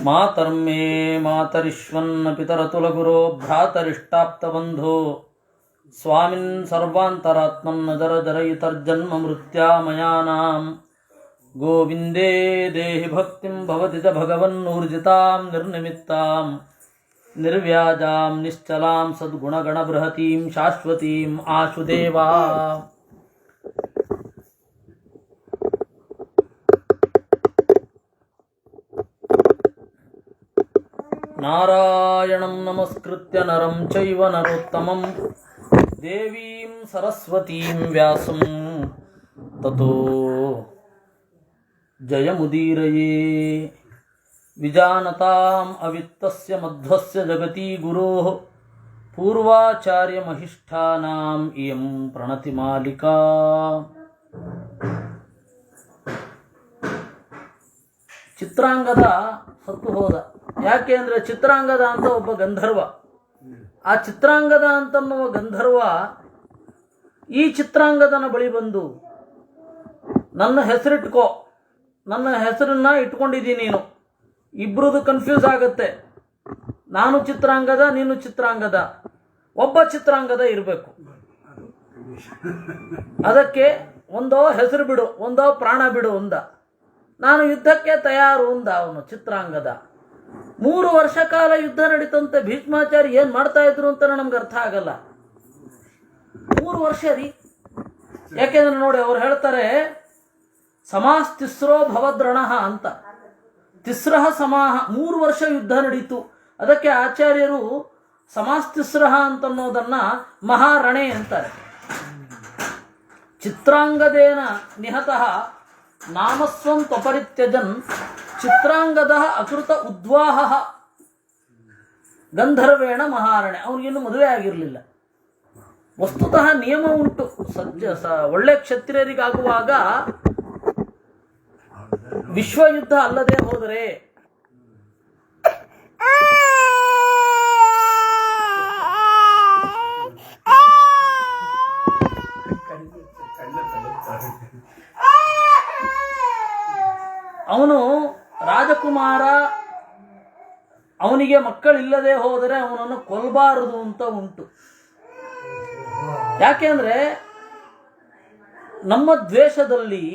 ಮಾತರ್ಮೇ ಮಾತರಿಶ್ವನ್ನ ಪಿತರತುಲಗುರೋ ಭ್ರಾತರಿಷ್ಟಾಪ್ತಬಂಧೋ ಸ್ವಾಮಿನ್ ಸರ್ವಾಂತರಾತ್ಮನ್ ನಜರ ಜರಯಿತರ್ಜನ್ಮ ಮೃತ್ಯಾಮಯಾನಾಂ ಗೋವಿಂದೇ ದೇಹಿ ಭಕ್ತಿಂ ಭವತಿ ಚ ಭಗವನ್ನೂರ್ಜಿತಾಂ ನಿರ್ನಿಮಿತ್ತಾಂ ನಿರ್ವ್ಯಾಜಾಂ ನಿಶ್ಚಲಾಂ ಸದ್ಗುಣಗಣಬೃಹತೀಂ ಶಾಶ್ವತೀಂ ಆಶುದೇವಾ. ನಾರಾಯಣಂ ನಮಸ್ಕೃತ್ಯ ನರಂ ಚೈವ ನರೋತ್ತಮಂ ದೇವೀಂ ಸರಸ್ವತೀಂ ವ್ಯಾಸಂ ತತೋ ಜಯಮುದೀರಯೇ. ವಿಜಾನತಾಂ ಅವಿತ್ತಸ್ಯ ಮಧ್ವಸ್ಯ ಜಗತಿ ಗುರೋಃ ಪೂರ್ವಾಚಾರ್ಯಮಹಿಷ್ಠಾನಾಂ ಇಯಂ ಪ್ರಣತಿಮಾಲಿಕಾ. ಚಿತ್ರಾಂಗದ ಸತ್ತು ಹೋದ. ಯಾಕೆ ಅಂದರೆ ಚಿತ್ರಾಂಗದ ಅಂತ ಒಬ್ಬ ಗಂಧರ್ವ, ಆ ಚಿತ್ರಾಂಗದ ಅಂತನ್ನುವ ಗಂಧರ್ವ ಈ ಚಿತ್ರಾಂಗದನ ಬಳಿ ಬಂದು, ನನ್ನ ಹೆಸರಿಟ್ಕೋ, ನನ್ನ ಹೆಸರನ್ನ ಇಟ್ಕೊಂಡಿದ್ದೀನಿ ನೀನು, ಇಬ್ಬರದು ಕನ್ಫ್ಯೂಸ್ ಆಗುತ್ತೆ, ನಾನು ಚಿತ್ರಾಂಗದ ನೀನು ಚಿತ್ರಾಂಗದ, ಒಬ್ಬ ಚಿತ್ರಾಂಗದ ಇರಬೇಕು, ಅದಕ್ಕೆ ಒಂದೋ ಹೆಸರು ಬಿಡು ಒಂದೋ ಪ್ರಾಣ ಬಿಡು ಅಂದ. ನಾನು ಯುದ್ಧಕ್ಕೆ ತಯಾರು ಅಂದ ಅವನು ಚಿತ್ರಾಂಗದ. 3 ವರ್ಷ ಕಾಲ ಯುದ್ಧ ನಡೀತಂತೆ. ಭೀಷ್ಮಾಚಾರ್ಯ ಏನು ಮಾಡ್ತಾ ಇದ್ರು ಅಂತ ನಮ್ಗೆ ಅರ್ಥ ಆಗಲ್ಲ. 3 ವರ್ಷ ರೀ. ಯಾಕೆಂದ್ರೆ ನೋಡಿ, ಅವ್ರು ಹೇಳ್ತಾರೆ ಸಮಾಸ್ ತಿಸ್ರೋ ಭವದ್ರಣಃ ಅಂತ. ತಿಸ್ರಹ ಸಮಾಹ, 3 ವರ್ಷ ಯುದ್ಧ ನಡೀತು. ಅದಕ್ಕೆ ಆಚಾರ್ಯರು ಸಮಾಸ್ ತಿಸ್ರಹ ಅಂತನ್ನೋದನ್ನ ಮಹಾರಣೆ ಅಂತಾರೆ. ಚಿತ್ರಾಂಗದೇನ ನಿಹತಃ ನಾಮಸ್ವಂ ತ್ವಪರಿತ್ಯಜನ್ ಚಿತ್ರಾಂಗದ ಅಕೃತ ಉದ್ವಾಹ ಗಂಧರ್ವೇಣ ಮಹಾರಣೆ. ಅವನಿಗಿನ್ನು ಮದುವೆ ಆಗಿರಲಿಲ್ಲ. ವಸ್ತುತಃ ನಿಯಮ ಉಂಟು. ಒಳ್ಳೆ ಕ್ಷತ್ರಿಯರಿಗಾಗುವಾಗ ವಿಶ್ವಯುದ್ಧ ಅಲ್ಲದೆ ಹೋದರೆ ಅವನು ರಾಜಕುಮಾರ, ಅವನಿಗೆ ಮಕ್ಕಳಿಲ್ಲದೆ ಹೋದರೆ ಅವನನ್ನು ಕೊಲ್ಲಬಾರದು ಅಂತ ಉಂಟು. ಯಾಕೆಂದ್ರೆ ನಮ್ಮ ದ್ವೇಷದಲ್ಲಿ,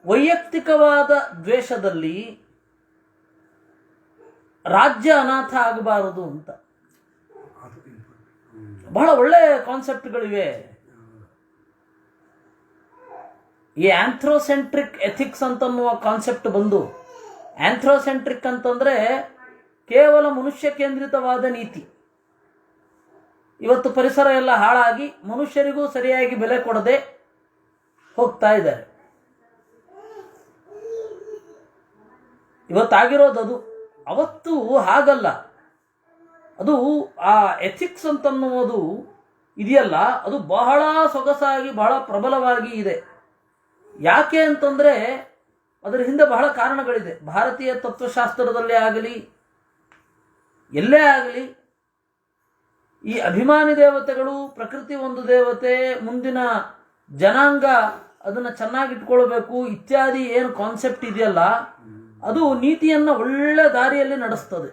ವೈಯಕ್ತಿಕವಾದ ದ್ವೇಷದಲ್ಲಿ ರಾಜ್ಯ ಅನಾಥ ಆಗಬಾರದು ಅಂತ ಬಹಳ ಒಳ್ಳೆ ಕಾನ್ಸೆಪ್ಟ್ಗಳಿವೆ. ಈ ಆಂಥ್ರೋಸೆಂಟ್ರಿಕ್ ಎಥಿಕ್ಸ್ ಅಂತನ್ನುವ ಕಾನ್ಸೆಪ್ಟ್ ಬಂದು, ಆಂಥ್ರೋಸೆಂಟ್ರಿಕ್ ಅಂತಂದರೆ ಕೇವಲ ಮನುಷ್ಯ ಕೇಂದ್ರಿತವಾದ ನೀತಿ. ಇವತ್ತು ಪರಿಸರ ಎಲ್ಲ ಹಾಳಾಗಿ ಮನುಷ್ಯರಿಗೂ ಸರಿಯಾಗಿ ಬೆಲೆ ಕೊಡದೆ ಹೋಗ್ತಾ ಇದ್ದಾರೆ. ಇವತ್ತಾಗಿರೋದು. ಅವತ್ತು ಹಾಗಲ್ಲ. ಅದು ಆ ಎಥಿಕ್ಸ್ ಅಂತನ್ನುವುದು ಇದೆಯಲ್ಲ, ಅದು ಬಹಳ ಸೊಗಸಾಗಿ ಬಹಳ ಪ್ರಬಲವಾಗಿ ಇದೆ. ಯಾಕೆ ಅಂತಂದರೆ ಅದರ ಹಿಂದೆ ಬಹಳ ಕಾರಣಗಳಿದೆ. ಭಾರತೀಯ ತತ್ವಶಾಸ್ತ್ರದಲ್ಲೇ ಆಗಲಿ, ಎಲ್ಲೇ ಆಗಲಿ, ಈ ಅಭಿಮಾನಿ ದೇವತೆಗಳು, ಪ್ರಕೃತಿ ಒಂದು ದೇವತೆ, ಮುಂದಿನ ಜನಾಂಗ ಅದನ್ನು ಚೆನ್ನಾಗಿಟ್ಕೊಳ್ಬೇಕು ಇತ್ಯಾದಿ ಏನು ಕಾನ್ಸೆಪ್ಟ್ ಇದೆಯಲ್ಲ, ಅದು ನೀತಿಯನ್ನು ಒಳ್ಳೆ ದಾರಿಯಲ್ಲಿ ನಡೆಸ್ತದೆ.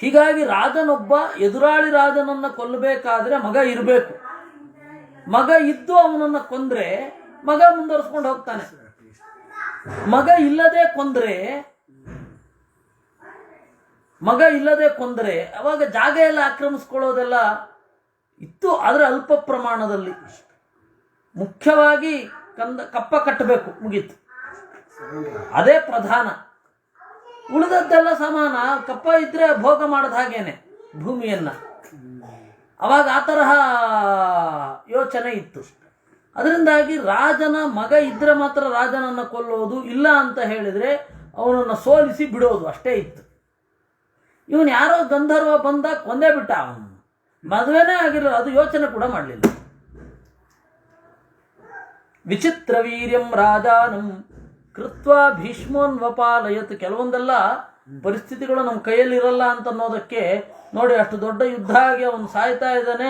ಹೀಗಾಗಿ ರಾಜನೊಬ್ಬ ಎದುರಾಳಿ ರಾಜನನ್ನು ಕೊಲ್ಲಬೇಕಾದ್ರೆ ಮಗ ಇರಬೇಕು. ಮಗ ಇದ್ದು ಅವನನ್ನು ಕೊಂದ್ರೆ ಮಗ ಮುಂದುವರಿಸ್ಕೊಂಡು ಹೋಗ್ತಾನೆ. ಮಗ ಇಲ್ಲದೆ ಕೊಂದ್ರೆ ಅವಾಗ ಜಾಗ ಎಲ್ಲ ಆಕ್ರಮಿಸ್ಕೊಳ್ಳೋದೆಲ್ಲ ಇತ್ತು. ಆದರೆ ಅಲ್ಪ ಪ್ರಮಾಣದಲ್ಲಿ. ಮುಖ್ಯವಾಗಿ ಕಪ್ಪ ಕಟ್ಟಬೇಕು, ಮುಗೀತು. ಅದೇ ಪ್ರಧಾನ. ಉಳಿದದ್ದೆಲ್ಲ ಸಮಾನ. ಕಪ್ಪ ಇದ್ರೆ ಭೋಗ ಮಾಡದ ಹಾಗೇನೆ ಭೂಮಿಯನ್ನ. ಅವಾಗ ಆ ತರಹ ಯೋಚನೆ ಇತ್ತು. ಅದರಿಂದಾಗಿ ರಾಜನ ಮಗ ಇದ್ರೆ ಮಾತ್ರ ರಾಜನನ್ನು ಕೊಲ್ಲೋದು, ಇಲ್ಲ ಅಂತ ಹೇಳಿದರೆ ಅವನನ್ನು ಸೋಲಿಸಿ ಬಿಡೋದು, ಅಷ್ಟೇ ಇತ್ತು. ಇವನು ಯಾರೋ ಗಂಧರ್ವ ಬಂದ ಕೊಂದೇ ಬಿಟ್ಟ. ಅವನು ಮದುವೆನೇ ಆಗಿರಲ್ಲ, ಅದು ಯೋಚನೆ ಕೂಡ ಮಾಡಲಿಲ್ಲ. ವಿಚಿತ್ರ ವೀರ್ಯಂ ರಾಜಾನಂ ಕೃತ್ವ ಭೀಷ್ಮೋನ್ವಪಾಲಯತ್. ಕೆಲವೊಂದೆಲ್ಲ ಪರಿಸ್ಥಿತಿಗಳು ನಮ್ಮ ಕೈಯಲ್ಲಿರಲ್ಲ ಅಂತ ಅನ್ನೋದಕ್ಕೆ ನೋಡಿ, ಅಷ್ಟು ದೊಡ್ಡ ಯುದ್ಧ ಆಗಿ ಅವನು ಸಾಯ್ತಾ ಇದ್ದಾನೆ.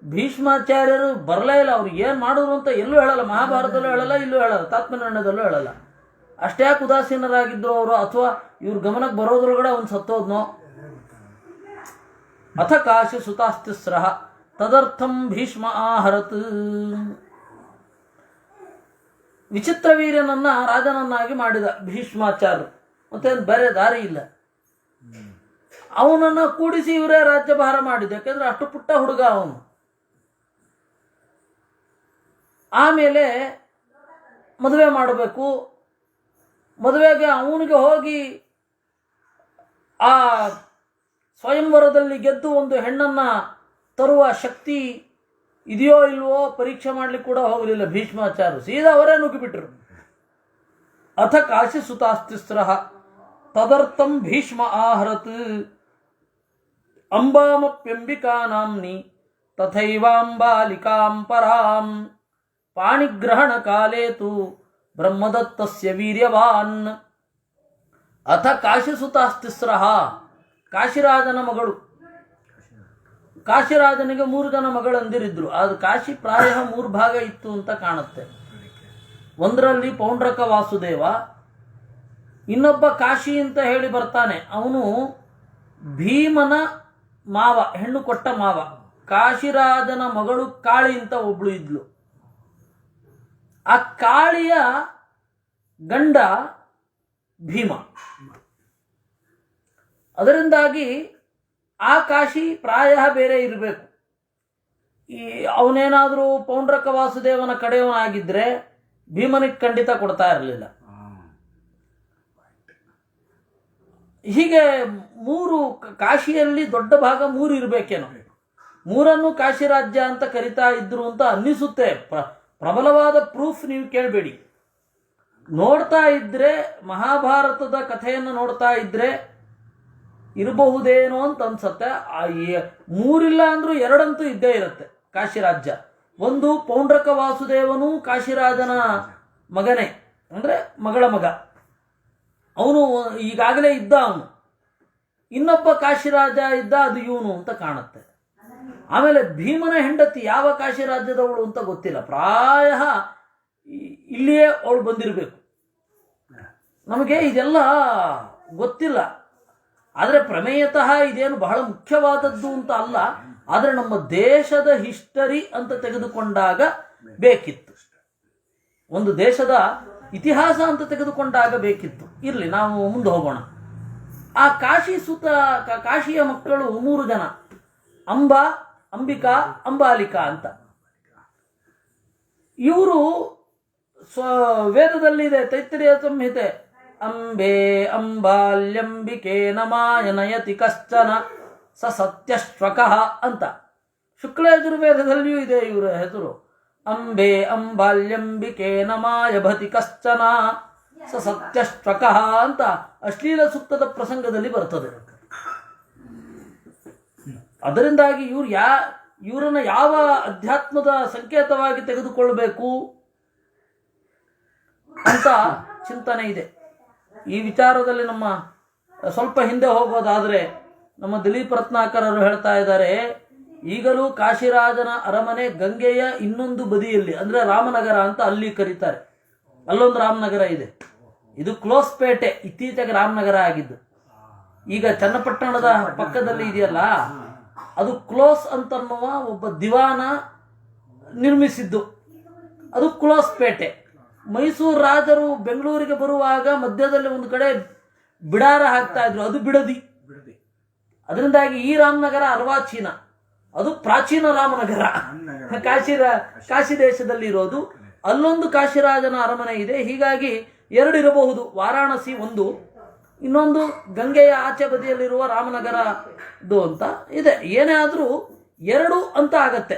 ಭೀಷ್ಮಾಚಾರ್ಯರು ಬರಲೇ ಇಲ್ಲ. ಅವ್ರಿಗೆ ಏನು ಮಾಡಿದ್ರು ಅಂತ ಎಲ್ಲೂ ಹೇಳಲ್ಲ. ಮಹಾಭಾರತದಲ್ಲೂ ಹೇಳಲ್ಲ, ಇಲ್ಲೂ ಹೇಳಲ್ಲ, ತಾತ್ಮನಿರ್ಣಯದಲ್ಲೂ ಹೇಳಲ್ಲ. ಅಷ್ಟ್ಯಾಕೆ ಉದಾಸೀನರಾಗಿದ್ರು ಅವರು, ಅಥವಾ ಇವ್ರ ಗಮನಕ್ಕೆ ಬರೋದ್ರೊಳಗಡೆ ಅವ್ನು ಸತ್ತೋದ್ನೋ. ಅಥ ಕಾಶಿ ಸುತಾಸ್ತಿಸ್ರಃ ತದರ್ಥಂ ಭೀಷ್ಮ ಆಹರತ್. ವಿಚಿತ್ರ ವೀರ್ಯನನ್ನ ರಾಜನನ್ನಾಗಿ ಮಾಡಿದ ಭೀಷ್ಮಾಚಾರ್ಯ, ಮತ್ತೆ ಬೇರೆ ದಾರಿ ಇಲ್ಲ. ಅವನನ್ನು ಕೂಡಿಸಿ ಇವರೇ ರಾಜ್ಯಭಾರ ಮಾಡಿದ, ಯಾಕೆಂದ್ರೆ ಅಷ್ಟು ಪುಟ್ಟ ಹುಡುಗ ಅವನು. ಆಮೇಲೆ ಮದುವೆ ಮಾಡಬೇಕು. ಮದುವೆಗೆ ಅವನಿಗೆ ಹೋಗಿ ಆ ಸ್ವಯಂವರದಲ್ಲಿ ಗೆದ್ದು ಒಂದು ಹೆಣ್ಣನ್ನು ತರುವ ಶಕ್ತಿ ಇದೆಯೋ ಇಲ್ವೋ ಪರೀಕ್ಷೆ ಮಾಡಲಿಕ್ಕೆ ಕೂಡ ಹೋಗಲಿಲ್ಲ ಭೀಷ್ಮಾಚಾರ್ಯ, ಸೀದಾ ಅವರೇ ನುಗ್ಗಿಬಿಟ್ರು. ಅಥ ಕಾಶಿ ಸುತಾಸ್ತಿಸ್ರಃ ತದರ್ಥಂ ಭೀಷ್ಮ ಆಹರತ್ ಅಂಬಾಮಪ್ಯಂಬಿಕಾ ನಾಮ್ನಿ ತಥೈವಾಂಬಾಲಿಕಾಂ ಪರಾಂ ಪಾಣಿಗ್ರಹಣ ಕಾಲೇ ತು ಬ್ರಹ್ಮದತ್ತಸ್ಯ ವೀರ್ಯವಾನ್. ಅಥ ಕಾಶಿ ಸುತಾಸ್ತಿಸ್ರಃ, ಕಾಶಿರಾಜನ ಮಗಳು. ಕಾಶಿರಾಜನಿಗೆ 3 ಜನ ಮಗಳಂದಿರಿದ್ರು. ಅದು ಕಾಶಿ ಪ್ರಾಯ 3 ಭಾಗ ಇತ್ತು ಅಂತ ಕಾಣುತ್ತೆ. ಒಂದರಲ್ಲಿ ಪೌಂಡ್ರಕ ವಾಸುದೇವ, ಇನ್ನೊಬ್ಬ ಕಾಶಿ ಅಂತ ಹೇಳಿ ಬರ್ತಾನೆ, ಅವನು ಭೀಮನ ಮಾವ, ಹೆಣ್ಣು ಕೊಟ್ಟ ಮಾವ. ಕಾಶಿರಾಜನ ಮಗಳು ಕಾಳಿ ಅಂತ ಒಬ್ಳು ಇದ್ಲು. ಆ ಕಾಳಿಯ ಗಂಡ ಭೀಮ. ಅದರಿಂದಾಗಿ ಆ ಕಾಶಿ ಪ್ರಾಯ ಬೇರೆ ಇರಬೇಕು. ಅವನೇನಾದರೂ ಪೌಂಡ್ರಕ ವಾಸುದೇವನ ಕಡೆಯವನಾಗಿದ್ದರೆ ಭೀಮನಿಗೆ ಖಂಡಿತ ಕೊಡ್ತಾ ಇರಲಿಲ್ಲ. ಹೀಗೆ 3 ಕಾಶಿಯಲ್ಲಿ ದೊಡ್ಡ ಭಾಗ 3 ಇರಬೇಕೇನೋ. 3 ಕಾಶಿ ರಾಜ್ಯ ಅಂತ ಕರಿತಾ ಇದ್ರು ಅಂತ ಅನ್ನಿಸುತ್ತೆ. ಪ್ರಬಲವಾದ ಪ್ರೂಫ್ ನೀವು ಕೇಳಬೇಡಿ. ನೋಡ್ತಾ ಇದ್ರೆ, ಮಹಾಭಾರತದ ಕಥೆಯನ್ನು ನೋಡ್ತಾ ಇದ್ರೆ ಇರಬಹುದೇನೋ ಅಂತ ಅನ್ಸತ್ತೆ. 3 ಇಲ್ಲ ಅಂದ್ರೂ 2 ಅಂತೂ ಇದ್ದೇ ಇರುತ್ತೆ ಕಾಶಿ ರಾಜ್ಯ. ಒಂದು ಪೌಂಡ್ರಕ ವಾಸುದೇವನು ಕಾಶಿರಾಜನ ಮಗನೇ, ಅಂದರೆ ಮಗಳ ಮಗ, ಅವನು ಈಗಾಗಲೇ ಇದ್ದ. ಅವನು ಇನ್ನೊಬ್ಬ ಕಾಶಿರಾಜ ಇದ್ದ, ಅದು ಇವನು ಅಂತ ಕಾಣುತ್ತೆ. ಆಮೇಲೆ ಭೀಮನ ಹೆಂಡತಿ ಯಾವ ಕಾಶಿ ರಾಜ್ಯದವಳು ಅಂತ ಗೊತ್ತಿಲ್ಲ, ಪ್ರಾಯ ಇಲ್ಲಿಯೇ ಅವಳು ಬಂದಿರಬೇಕು. ನಮಗೆ ಇದೆಲ್ಲ ಗೊತ್ತಿಲ್ಲ. ಆದರೆ ಪ್ರಮೇಯತಃ ಇದೇನು ಬಹಳ ಮುಖ್ಯವಾದದ್ದು ಅಂತ ಅಲ್ಲ, ಆದರೆ ನಮ್ಮ ದೇಶದ ಹಿಸ್ಟರಿ ಅಂತ ತೆಗೆದುಕೊಂಡಾಗ ಬೇಕಿತ್ತು. ಒಂದು ದೇಶದ ಇತಿಹಾಸ ಅಂತ ತೆಗೆದುಕೊಂಡಾಗ ಬೇಕಿತ್ತು. ಇರಲಿ, ನಾವು ಮುಂದೆ ಹೋಗೋಣ. ಆ ಕಾಶಿಯ ಮಕ್ಕಳು 3 ಜನ, ಅಂಬಾ, ಅಂಬಿಕಾ, ಅಂಬಾಲಿಕಾ ಅಂತ. ಇವರು ವೇದದಲ್ಲಿದೆ, ತೈತ್ರಿಯ ಸಂಹಿತೆ, ಅಂಬೆ ಅಂಬಾಲ್ಯಂಬಿಕೆ ನಮಾಯನಯತಿ ಕಶ್ಚನ ಸ ಸತ್ಯಶ್ವಕಃ ಅಂತ. ಶುಕ್ಲಯಜುರ್ವೇದದಲ್ಲಿಯೂ ಇದೆ ಇವರ ಹೆಸರು. ಅಂಬೆ ಅಂಬಾಲ್ಯಂಬಿಕೆ ನಮಾಯಭತಿ ಕಶ್ಚನ ಸ ಸತ್ಯಶ್ವಕಃ ಅಂತ ಅಶ್ಲೀಲ ಸೂಕ್ತದ ಪ್ರಸಂಗದಲ್ಲಿ ಬರ್ತದೆ. ಅದರಿಂದಾಗಿ ಇವರನ್ನು ಯಾವ ಅಧ್ಯಾತ್ಮದ ಸಂಕೇತವಾಗಿ ತೆಗೆದುಕೊಳ್ಳಬೇಕು ಅಂತ ಚಿಂತನೆ ಇದೆ. ಈ ವಿಚಾರದಲ್ಲಿ ನಮ್ಮ ಸ್ವಲ್ಪ ಹಿಂದೆ ಹೋಗೋದಾದರೆ, ನಮ್ಮ ದಿಲೀಪ್ ರತ್ನಾಕರರು ಹೇಳ್ತಾ ಇದ್ದಾರೆ, ಈಗಲೂ ಕಾಶಿರಾಜನ ಅರಮನೆ ಗಂಗೆಯ ಇನ್ನೊಂದು ಬದಿಯಲ್ಲಿ, ಅಂದರೆ ರಾಮನಗರ ಅಂತ ಅಲ್ಲಿ ಕರೀತಾರೆ. ಅಲ್ಲೊಂದು ರಾಮನಗರ ಇದೆ. ಇದು ಕ್ಲೋಸ್ ಪೇಟೆ, ಇತ್ತೀಚೆಗೆ ರಾಮನಗರ ಆಗಿದ್ದು. ಈಗ ಚನ್ನಪಟ್ಟಣದ ಪಕ್ಕದಲ್ಲಿ ಇದೆಯಲ್ಲ, ಅದು ಕ್ಲೋಸ್ ಅಂತನ್ನುವ ಒಬ್ಬ ದಿವಾನ ನಿರ್ಮಿಸಿದ್ದು. ಅದು ಕ್ಲೋಸ್ ಪೇಟೆ. ಮೈಸೂರು ರಾಜರು ಬೆಂಗಳೂರಿಗೆ ಬರುವಾಗ ಮಧ್ಯದಲ್ಲಿ ಒಂದು ಕಡೆ ಬಿಡಾರ ಹಾಕ್ತಾ ಇದ್ರು, ಅದು ಬಿಡದಿ. ಅದರಿಂದಾಗಿ ಈ ರಾಮನಗರ ಅರ್ವಾಚೀನ, ಅದು ಪ್ರಾಚೀನ ರಾಮನಗರ, ಕಾಶಿ ದೇಶದಲ್ಲಿ ಇರೋದು. ಅಲ್ಲೊಂದು ಕಾಶಿರಾಜನ ಅರಮನೆ ಇದೆ. ಹೀಗಾಗಿ 2 ಇರಬಹುದು, ವಾರಾಣಸಿ ಒಂದು, ಇನ್ನೊಂದು ಗಂಗೆಯ ಆಚೆ ಬದಿಯಲ್ಲಿರುವ ರಾಮನಗರದ್ದು ಅಂತ ಇದೆ. ಏನೇ ಆದರೂ 2 ಅಂತ ಆಗತ್ತೆ.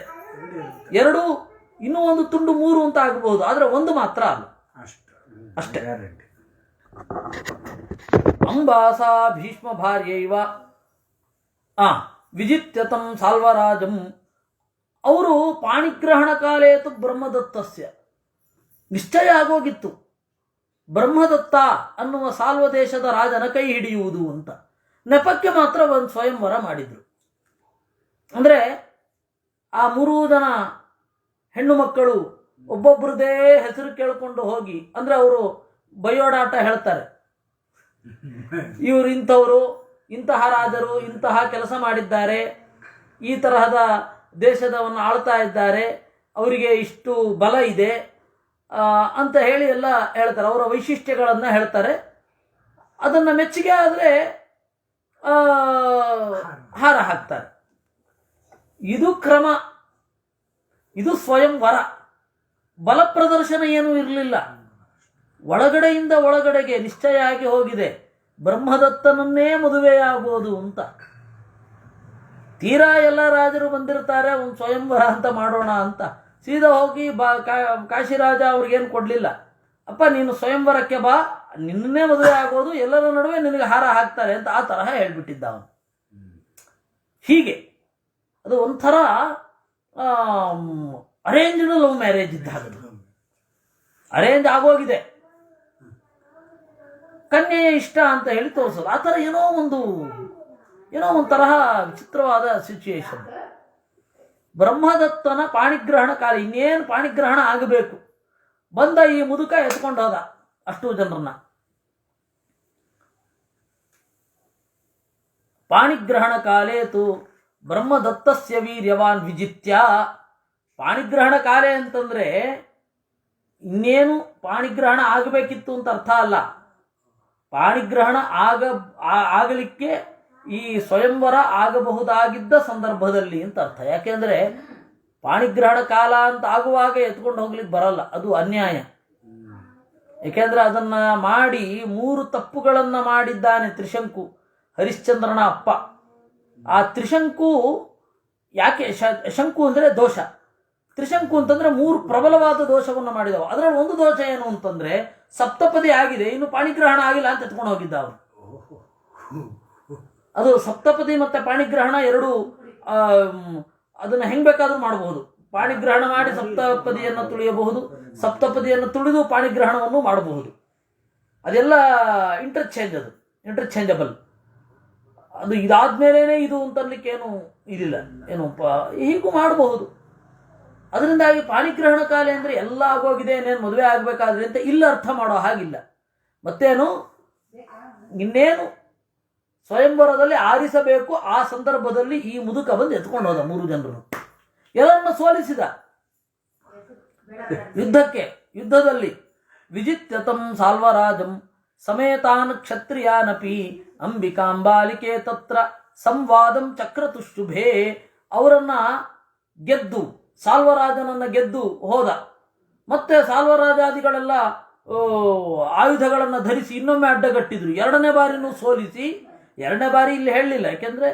2 ಇನ್ನೂ ಒಂದು ತುಂಡು 3 ಅಂತ ಆಗಬಹುದು, ಆದರೆ 1 ಮಾತ್ರ ಅಲ್ಲ ಅಷ್ಟೇ. ಅಂಬಾಸಾ ಭೀಷ್ಮ ಭಾರ್ಯೈವ ವಿಜಿತ್ಯತಂ ಸಾಲ್ವರಾಜಂ. ಅವರು ಪಾಣಿಗ್ರಹಣ ಕಾಲೇತು ಬ್ರಹ್ಮದತ್ತಸ್ಯ, ನಿಶ್ಚಯ ಆಗೋಗಿತ್ತು ಬ್ರಹ್ಮದತ್ತ ಅನ್ನುವ ಸಾಲ್ವ ದೇಶದ ರಾಜನ ಕೈ ಹಿಡಿಯುವುದು ಅಂತ. ನೆಪಕ್ಕೆ ಮಾತ್ರ ಒಂದು ಸ್ವಯಂವರ ಮಾಡಿದ್ರು. ಅಂದರೆ ಆ 3 ಜನ ಹೆಣ್ಣು ಮಕ್ಕಳು ಒಬ್ಬೊಬ್ಬರದೇ ಹೆಸರು ಕೇಳಿಕೊಂಡು ಹೋಗಿ, ಅಂದರೆ ಅವರು ಬಯೋಡಾಟ ಹೇಳ್ತಾರೆ. ಇವರು ಇಂಥವರು, ಇಂತಹ ರಾಜರು ಇಂತಹ ಕೆಲಸ ಮಾಡಿದ್ದಾರೆ, ಈ ತರಹದ ದೇಶದವನ್ನು ಆಳ್ತಾ ಇದ್ದಾರೆ, ಅವರಿಗೆ ಇಷ್ಟು ಬಲ ಇದೆ ಅಂತ ಹೇಳಿ ಎಲ್ಲ ಹೇಳ್ತಾರೆ. ಅವರ ವೈಶಿಷ್ಟ್ಯಗಳನ್ನು ಹೇಳ್ತಾರೆ. ಅದನ್ನು ಮೆಚ್ಚುಗೆ ಆದರೆ ಹಾರ ಹಾಕ್ತಾರೆ. ಇದು ಕ್ರಮ, ಇದು ಸ್ವಯಂವರ. ಬಲ ಪ್ರದರ್ಶನ ಏನೂ ಇರಲಿಲ್ಲ. ಒಳಗಡೆಯಿಂದ ಒಳಗಡೆಗೆ ನಿಶ್ಚಯ ಆಗಿ ಹೋಗಿದೆ, ಬ್ರಹ್ಮದತ್ತನನ್ನೇ ಮದುವೆಯಾಗುವುದು ಅಂತ. ತೀರಾ ಎಲ್ಲ ರಾಜರು ಬಂದಿರ್ತಾರೆ, ಒಂದು ಸ್ವಯಂವರ ಅಂತ ಮಾಡೋಣ ಅಂತ. ಸೀದಾ ಹೋಗಿ ಕಾಶಿರಾಜ ಅವ್ರಿಗೇನು ಕೊಡಲಿಲ್ಲ. ಅಪ್ಪ ನೀನು ಸ್ವಯಂವರಕ್ಕೆ ಬಾ, ನಿನ್ನೇ ಮದುವೆ ಆಗೋದು, ಎಲ್ಲರ ನಡುವೆ ನಿನಗೆ ಹಾರ ಹಾಕ್ತಾರೆ ಅಂತ ಆ ತರಹ ಹೇಳ್ಬಿಟ್ಟಿದ್ದ ಅವನು. ಹೀಗೆ ಅದು ಒಂಥರ ಅರೇಂಜ್ಡ್ ಲವ್ ಮ್ಯಾರೇಜ್ ಇದ್ದಾಗದು. ಅರೇಂಜ್ ಆಗೋಗಿದೆ, ಕನ್ಯೆಯ ಇಷ್ಟ ಅಂತ ಹೇಳಿ ತೋರಿಸೋದು. ಆ ಥರ ಏನೋ ಒಂಥರಹ ವಿಚಿತ್ರವಾದ ಸಿಚುಯೇಷನ್. ಬ್ರಹ್ಮದತ್ತನ ಪಾಣಿಗ್ರಹಣ ಕಾಲ, ಇನ್ನೇನು ಪಾಣಿಗ್ರಹಣ ಆಗಬೇಕು, ಬಂದ ಈ ಮುದುಕ ಎತ್ಕೊಂಡು ಹೋದ ಅಷ್ಟು ಜನರನ್ನ. ಪಾಣಿಗ್ರಹಣ ಕಾಲೇತು ಬ್ರಹ್ಮದತ್ತಸ್ಯ ವೀರ್ಯವಾನ್ ವಿಜಿತ್ಯ. ಪಾಣಿಗ್ರಹಣ ಕಾಲೇ ಅಂತಂದ್ರೆ ಇನ್ನೇನು ಪಾಣಿಗ್ರಹಣ ಆಗಬೇಕಿತ್ತು ಅಂತ ಅರ್ಥ ಅಲ್ಲ. ಪಾಣಿಗ್ರಹಣ ಆಗಲಿಕ್ಕೆ ಈ ಸ್ವಯಂವರ ಆಗಬಹುದಾಗಿದ್ದ ಸಂದರ್ಭದಲ್ಲಿ ಅಂತ ಅರ್ಥ. ಯಾಕೆಂದ್ರೆ ಪಾಣಿಗ್ರಹಣ ಕಾಲ ಅಂತ ಆಗುವಾಗ ಎತ್ಕೊಂಡು ಹೋಗ್ಲಿಕ್ಕೆ ಬರಲ್ಲ, ಅದು ಅನ್ಯಾಯ. ಏಕೆಂದ್ರೆ ಅದನ್ನ ಮಾಡಿ 3 ತಪ್ಪುಗಳನ್ನ ಮಾಡಿದ್ದಾನೆ ತ್ರಿಶಂಕು, ಹರಿಶ್ಚಂದ್ರನ ಅಪ್ಪ. ಆ ತ್ರಿಶಂಕು ಯಾಕೆ ಶಂಕು ಅಂದ್ರೆ ದೋಷ, ತ್ರಿಶಂಕು ಅಂತಂದ್ರೆ 3 ಪ್ರಬಲವಾದ ದೋಷವನ್ನು ಮಾಡಿದವ. ಅದರಲ್ಲಿ ಒಂದು ದೋಷ ಏನು ಅಂತಂದ್ರೆ ಸಪ್ತಪದಿ ಆಗಿದೆ, ಇನ್ನು ಪಾಣಿಗ್ರಹಣ ಆಗಿಲ್ಲ ಅಂತ ಎತ್ಕೊಂಡು ಹೋಗಿದ್ದ ಅವನು. ಅದು ಸಪ್ತಪದಿ ಮತ್ತೆ ಪಾಣಿಗ್ರಹಣ ಎರಡು ಅದನ್ನ ಹೆಂಗ್ ಬೇಕಾದ್ರೂ ಮಾಡಬಹುದು. ಪಾಣಿಗ್ರಹಣ ಮಾಡಿ ಸಪ್ತಪದಿಯನ್ನು ತುಳಿಯಬಹುದು, ಸಪ್ತಪದಿಯನ್ನು ತುಳಿದು ಪಾಣಿಗ್ರಹಣವನ್ನು ಮಾಡಬಹುದು. ಅದೆಲ್ಲ ಇಂಟರ್ಚೇಂಜಬಲ್. ಅದು ಇದಾದ್ಮೇಲೆ ಇದು ಅಂತನ್ಲಿಕ್ಕೆ ಏನು ಇದಿಲ್ಲ, ಏನು ಹೀಗೂ ಮಾಡಬಹುದು. ಅದರಿಂದಾಗಿ ಪಾಣಿಗ್ರಹಣ ಕಾಲ ಅಂದ್ರೆ ಎಲ್ಲ ಆಗೋಗಿದೆ, ಏನೇನು ಮದುವೆ ಆಗ್ಬೇಕಾದ್ರೆ ಅಂತ ಇಲ್ಲ ಅರ್ಥ ಮಾಡೋ ಹಾಗಿಲ್ಲ. ಮತ್ತೇನು ಇನ್ನೇನು ಸ್ವಯಂವರದಲ್ಲಿ ಆರಿಸಬೇಕು, ಆ ಸಂದರ್ಭದಲ್ಲಿ ಈ ಮುದುಕ ಬಂದು ಎತ್ಕೊಂಡು ಹೋದ 3 ಜನರು, ಎಲ್ಲರನ್ನು ಸೋಲಿಸಿದ. ಯುದ್ಧದಲ್ಲಿ ವಿಜಿತ್ಯತಂ ಸಾಲ್ವರಾಜಂ ಸಮೇತಾನ್ ಕ್ಷತ್ರಿಯಾನಪಿ ಅಂಬಿಕಾಂಬಾಲಿಕೆ ತತ್ರ ಸಂವಾದಂ ಚಕ್ರತುಶುಭೇ. ಅವರನ್ನ ಗೆದ್ದು, ಸಾಲ್ವರಾಜನನ್ನ ಗೆದ್ದು ಹೋದ. ಮತ್ತೆ ಸಾಲ್ವರಾಜಾದಿಗಳೆಲ್ಲ ಆಯುಧಗಳನ್ನು ಧರಿಸಿ ಇನ್ನೊಮ್ಮೆ ಅಡ್ಡಗಟ್ಟಿದ್ರು. 2ನೇ ಬಾರಿನೂ ಸೋಲಿಸಿ, 2ನೇ ಬಾರಿ ಇಲ್ಲಿ ಹೇಳಲಿಲ್ಲ, ಯಾಕೆಂದ್ರೆ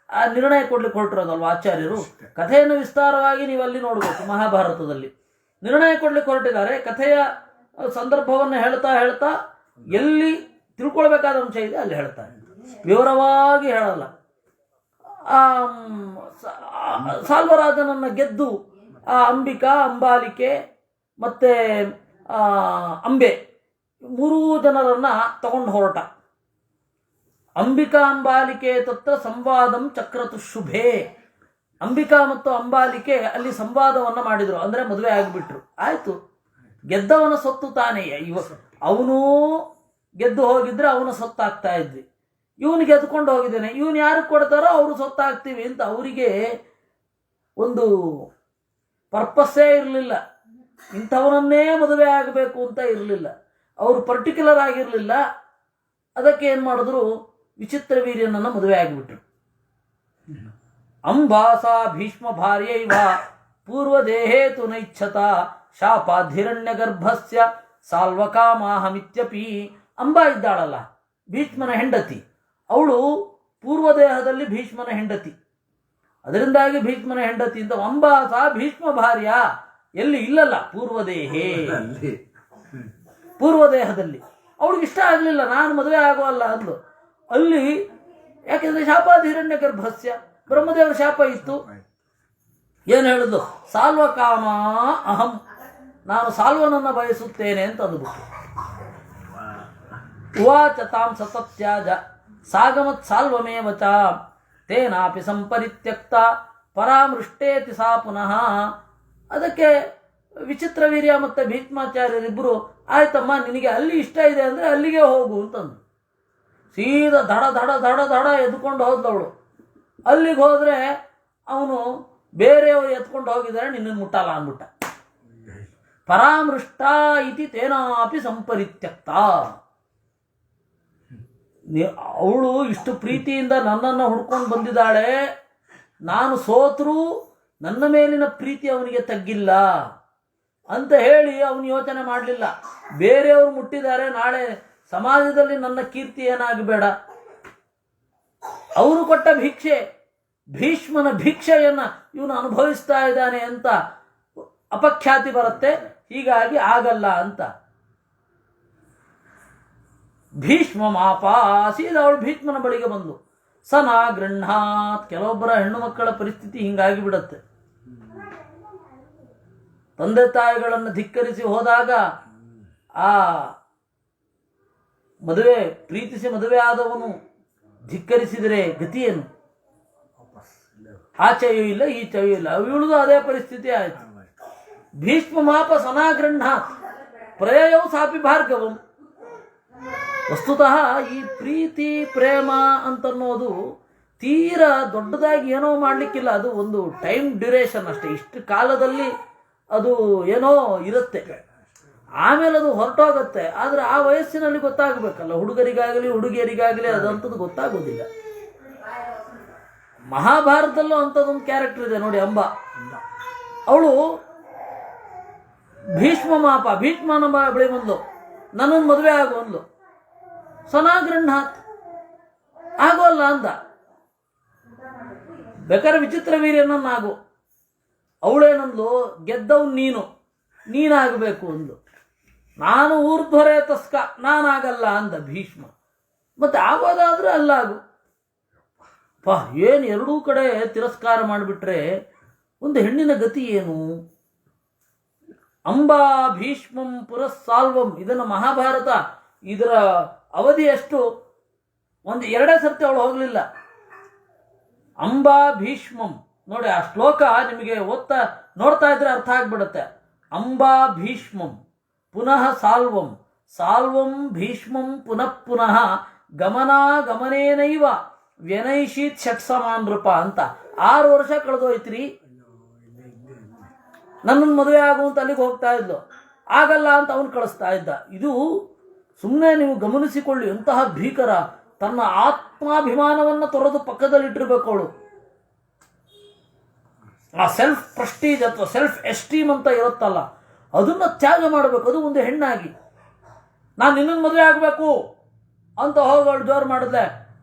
ಆ ನಿರ್ಣಯ ಕೊಡ್ಲಿಕ್ಕೆ ಹೊರಟಿರೋದಲ್ವ ಆಚಾರ್ಯರು. ಕಥೆಯನ್ನು ವಿಸ್ತಾರವಾಗಿ ನೀವು ಅಲ್ಲಿ ನೋಡ್ಬೇಕು. ಮಹಾಭಾರತದಲ್ಲಿ ನಿರ್ಣಯ ಕೊಡ್ಲಿಕ್ಕೆ ಹೊರಟಿದ್ದಾರೆ. ಕಥೆಯ ಸಂದರ್ಭವನ್ನು ಹೇಳ್ತಾ ಎಲ್ಲಿ ತಿಳ್ಕೊಳ್ಬೇಕಾದ ಅಂಶ ಇದೆ ಅಲ್ಲಿ ಹೇಳ್ತಾರೆ, ವಿವರವಾಗಿ ಹೇಳಲ್ಲ. ಸಾಲ್ವರಾಜನನ್ನ ಗೆದ್ದು ಆ ಅಂಬಿಕಾ, ಅಂಬಾಲಿಕೆ ಮತ್ತೆ ಅಂಬೆ 3 ಜನರನ್ನ ತಗೊಂಡು ಹೊರಟ. ಅಂಬಿಕಾ ಅಂಬಾಲಿಕೆ ತತ್ರ ಸಂವಾದಂ ಚಕ್ರತುಶುಭೇ. ಅಂಬಿಕಾ ಮತ್ತು ಅಂಬಾಲಿಕೆ ಅಲ್ಲಿ ಸಂವಾದವನ್ನ ಮಾಡಿದ್ರು, ಅಂದ್ರೆ ಮದುವೆ ಆಗಿಬಿಟ್ರು. ಆಯ್ತು, ಗೆದ್ದವನ ಸೊತ್ತು ತಾನೇ. ಅವನು ಗೆದ್ದು ಹೋಗಿದ್ರೆ ಅವನ ಸೊತ್ತಾಗ್ತಾ ಇದ್ವಿ, ಇವನು ಗೆದ್ದುಕೊಂಡು ಹೋಗಿದ್ದೇನೆ, ಇವನು ಯಾರು ಕೊಡ್ತಾರೋ ಅವರು ಸೊತ್ತಾಗ್ತೀವಿ ಅಂತ ಅವರಿಗೆ ಒಂದು ಪರ್ಪಸ್ಸೇ ಇರಲಿಲ್ಲ. ಇಂಥವನನ್ನೇ ಮದುವೆ ಆಗಬೇಕು ಅಂತ ಇರಲಿಲ್ಲ, ಅವರು ಪರ್ಟಿಕ್ಯುಲರ್ ಆಗಿರಲಿಲ್ಲ. ಅದಕ್ಕೆ ಏನು ಮಾಡಿದ್ರು, ವಿಚಿತ್ರ ವೀರ್ಯನನ್ನ ಮದುವೆ ಆಗಿಬಿಟ್ರು. ಅಂಬಾಸಾ ಭೀಷ್ಮ ಭಾರ್ಯೈವ ಪೂರ್ವದೇಹೇ ತು ನೈಚ್ಛತ ಶಾಪಾಧಿರಣ್ಯ ಗರ್ಭಸ್ಯ ಸಾಲ್ವಕಾಮಾಹಮಿತ್ಯಪಿ. ಅಂಬಾ ಇದ್ದಾಳಲ್ಲ, ಭೀಷ್ಮನ ಹೆಂಡತಿ, ಅವಳು ಪೂರ್ವದೇಹದಲ್ಲಿ ಭೀಷ್ಮನ ಹೆಂಡತಿ. ಅದರಿಂದಾಗಿ ಭೀಷ್ಮನ ಹೆಂಡತಿ ಅಂತ. ಅಂಬಾಸಾ ಭೀಷ್ಮ ಭಾರ್ಯ ಎಲ್ಲಿ ಇಲ್ಲಲ್ಲ, ಪೂರ್ವದೇಹದಲ್ಲಿ. ಅವಳಿಗೆ ಇಷ್ಟ ಆಗಲಿಲ್ಲ, ನಾನು ಮದುವೆ ಆಗೋಲ್ಲ ಅಂದು. ಅಲ್ಲಿ ಯಾಕೆಂದ್ರೆ ಶಾಪಾಧಿರಣ್ಯ ಗರ್ಭಸ್ಯ, ಬ್ರಹ್ಮದೇವರ ಶಾಪ ಇತ್ತು. ಏನು ಹೇಳುದು, ಸಾಲ್ವಕಾಮ ಅಹಂ, ನಾನು ಸಾಲ್ವನನ್ನ ಬಯಸುತ್ತೇನೆ ಅಂತ ಅಂದ್ಬಿಟ್ಟು. ಉವಾಚ ತಾಂ ಸತತ್ಯಾಜ ಸಾಗಮತ್ ಸಾಲ್ವಮೇವ ಚ ತೇನಾಪಿ ಸಂಪರಿತ್ಯಕ್ತ ಪರಾಮೃಷ್ಟೇತಿ ಸಾ ಪುನಃ. ಅದಕ್ಕೆ ವಿಚಿತ್ರ ವೀರ್ಯ ಮತ್ತು ಭೀಷ್ಮಾಚಾರ್ಯರಿಬ್ಬರು ಆಯ್ತಮ್ಮ ನಿನಗೆ ಅಲ್ಲಿ ಇಷ್ಟ ಇದೆ ಅಂದರೆ ಅಲ್ಲಿಗೆ ಹೋಗು ಅಂತಂದು ಸೀದಾ ದಡ ದಡ ದಡ ದಡ ಎದ್ಕೊಂಡು ಹೋದ್ಲವಳು. ಅಲ್ಲಿಗೆ ಹೋದರೆ ಅವನು ಬೇರೆಯವರು ಎತ್ಕೊಂಡು ಹೋಗಿದ್ದಾರೆ, ನಿನ್ನನ್ನು ಮುಟ್ಟಲ್ಲ ಅಂದ್ಬಿಟ್ಟ. ಪರಾಮೃಷ್ಟ ಇತಿ ತೇನಾಪಿ ಸಂಪರಿತ್ಯಕ್ತ. ಅವಳು ಇಷ್ಟು ಪ್ರೀತಿಯಿಂದ ನನ್ನನ್ನು ಹುಡ್ಕೊಂಡು ಬಂದಿದ್ದಾಳೆ, ನಾನು ಸೋತರೂ ನನ್ನ ಮೇಲಿನ ಪ್ರೀತಿ ಅವನಿಗೆ ತಗ್ಗಿಲ್ಲ ಅಂತ ಹೇಳಿ ಅವನು ಯೋಚನೆ ಮಾಡಲಿಲ್ಲ. ಬೇರೆಯವರು ಮುಟ್ಟಿದ್ದಾರೆ, ನಾಳೆ ಸಮಾಜದಲ್ಲಿ ನನ್ನ ಕೀರ್ತಿ ಏನಾಗಬೇಡ. ಅವರು ಕೊಟ್ಟ ಭಿಕ್ಷೆ, ಭೀಷ್ಮನ ಭಿಕ್ಷೆಯನ್ನು ಇವನು ಅನುಭವಿಸ್ತಾ ಇದ್ದಾನೆ ಅಂತ ಅಪಖ್ಯಾತಿ ಬರುತ್ತೆ, ಹೀಗಾಗಿ ಆಗಲ್ಲ ಅಂತ. ಭೀಷ್ಮ ಮಾಪ ಸೀದಾ ಅವಳು ಭೀಷ್ಮನ ಬಳಿಗೆ ಬಂದು ಸನಾ ಗೃಹಾತ್. ಕೆಲವೊಬ್ಬರ ಹೆಣ್ಣು ಮಕ್ಕಳ ಪರಿಸ್ಥಿತಿ ಹಿಂಗಾಗಿ ಬಿಡುತ್ತೆ. ತಂದೆ ತಾಯಿಗಳನ್ನು ಧಿಕ್ಕರಿಸಿ ಹೋದಾಗ ಆ ಮದುವೆ ಪ್ರೀತಿಸಿ ಮದುವೆ ಆದವನು ಧಿಕ್ಕರಿಸಿದರೆ ಗತಿಯೇನು? ಆಚೆಯೂ ಇಲ್ಲ ಈಚೆಯೂ ಇಲ್ಲ. ಇವಳಿದು ಅದೇ ಪರಿಸ್ಥಿತಿ ಆಯಿತು. ಭೀಷ್ಮ ಮಾಪ ಸನಾಗೃಹಾತ್ ಪ್ರಯಯೌ ಸಾಪಿ ಭಾರ್ಗವಂ. ವಸ್ತುತಃ ಈ ಪ್ರೀತಿ ಪ್ರೇಮ ಅಂತನ್ನೋದು ತೀರ ದೊಡ್ಡದಾಗಿ ಏನೋ ಮಾಡಲಿಕ್ಕಿಲ್ಲ. ಅದು ಒಂದು ಟೈಮ್ ಡ್ಯೂರೇಷನ್ ಅಷ್ಟೇ. ಇಷ್ಟು ಕಾಲದಲ್ಲಿ ಅದು ಏನೋ ಇರುತ್ತೆ, ಆಮೇಲೆ ಅದು ಹೊರಟೋಗುತ್ತೆ. ಆದರೆ ಆ ವಯಸ್ಸಿನಲ್ಲಿ ಗೊತ್ತಾಗಬೇಕಲ್ಲ, ಹುಡುಗರಿಗಾಗಲಿ ಹುಡುಗಿಯರಿಗಾಗಲಿ ಅದಂಥದ್ದು ಗೊತ್ತಾಗೋದಿಲ್ಲ. ಮಹಾಭಾರತದಲ್ಲೂ ಅಂಥದ್ದೊಂದು ಕ್ಯಾರೆಕ್ಟರ್ ಇದೆ ನೋಡಿ, ಅಂಬಾ. ಅವಳು ಭೀಷ್ಮ ಮಾಪ, ಭೀಷ್ಮನ ಬಳಿ ಬಂದ್ಲು, ನನ್ನನ್ನು ಮದುವೆ ಆಗು ಅಂದ್ಲು. ಸನಾಗೃಹಾತ್ ಆಗೋಲ್ಲ ಅಂದ. ಬೇಕಾದ್ರೆ ವಿಚಿತ್ರ ವೀರ್ಯನನ್ನಾಗು. ಅವಳೇನಂದ್ಲು, ಗೆದ್ದವ್ ನೀನಾಗಬೇಕು ಅಂದ್ಲು. ನಾನು ಊರ್ಧ್ವರೇ ತಸ್ಕ, ನಾನಾಗಲ್ಲ ಅಂದ ಭೀಷ್ಮ. ಮತ್ತೆ ಆಗೋದಾದ್ರೆ ಅಲ್ಲಾಗು. ಏನು ಎರಡೂ ಕಡೆ ತಿರಸ್ಕಾರ ಮಾಡಿಬಿಟ್ರೆ ಒಂದು ಹೆಣ್ಣಿನ ಗತಿ ಏನು? ಅಂಬಾ ಭೀಷ್ಮಂ ಪುರಸ್ಸಾಲ್ವಂ. ಇದನ್ನು ಮಹಾಭಾರತ ಇದರ ಅವಧಿ ಎಷ್ಟು, ಒಂದು ಎರಡೇ ಸರ್ತಿ ಅವಳು ಹೋಗಲಿಲ್ಲ. ಅಂಬಾ ಭೀಷ್ಮಂ ನೋಡಿ, ಆ ಶ್ಲೋಕ ನಿಮಗೆ ನೋಡ್ತಾ ಇದ್ರೆ ಅರ್ಥ ಆಗ್ಬಿಡುತ್ತೆ. ಅಂಬಾ ಭೀಷ್ಮಂ ಪುನಃ ಸಾಲ್ವಂ, ಸಾಲ್ವಂ ಭೀಷ್ಮಂ ಪುನಃ ಪುನಃ ಗಮನೇನೈವ ವ್ಯನೈಷೀತ್ ಷಟ್ಸಮಾನ್ ನೃಪ ಅಂತ. 6 ವರ್ಷ ಕಳೆದೋಯ್ತ್ರಿ. ನನ್ನನ್ನು ಮದುವೆ ಆಗುವಂತ ಅಲ್ಲಿಗೆ ಹೋಗ್ತಾ ಇದ್ಲು, ಆಗಲ್ಲ ಅಂತ ಅವನು ಕಳಿಸ್ತಾ ಇದ್ದ. ಇದು ಸುಮ್ಮನೆ ನೀವು ಗಮನಿಸಿಕೊಳ್ಳಿ, ಎಂತಹ ಭೀಕರ. ತನ್ನ ಆತ್ಮಾಭಿಮಾನವನ್ನು ತೊರೆದು ಪಕ್ಕದಲ್ಲಿಟ್ಟಿರ್ಬೇಕು ಅವಳು. ಆ ಸೆಲ್ಫ್ ಪ್ರೆಸ್ಟೀಜ್ ಅಥವಾ ಸೆಲ್ಫ್ ಎಸ್ಟೀಮ್ ಅಂತ ಇರುತ್ತಲ್ಲ, ಅದನ್ನು ತ್ಯಾಗ ಮಾಡಬೇಕು. ಅದು ಒಂದು ಹೆಣ್ಣಾಗಿ ನಾನು ನಿನ್ನನ್ನು ಮದುವೆ ಆಗಬೇಕು ಅಂತ ಹೋಗೋಳು ಜೋರು ಮಾಡಿದ್ಲೆ.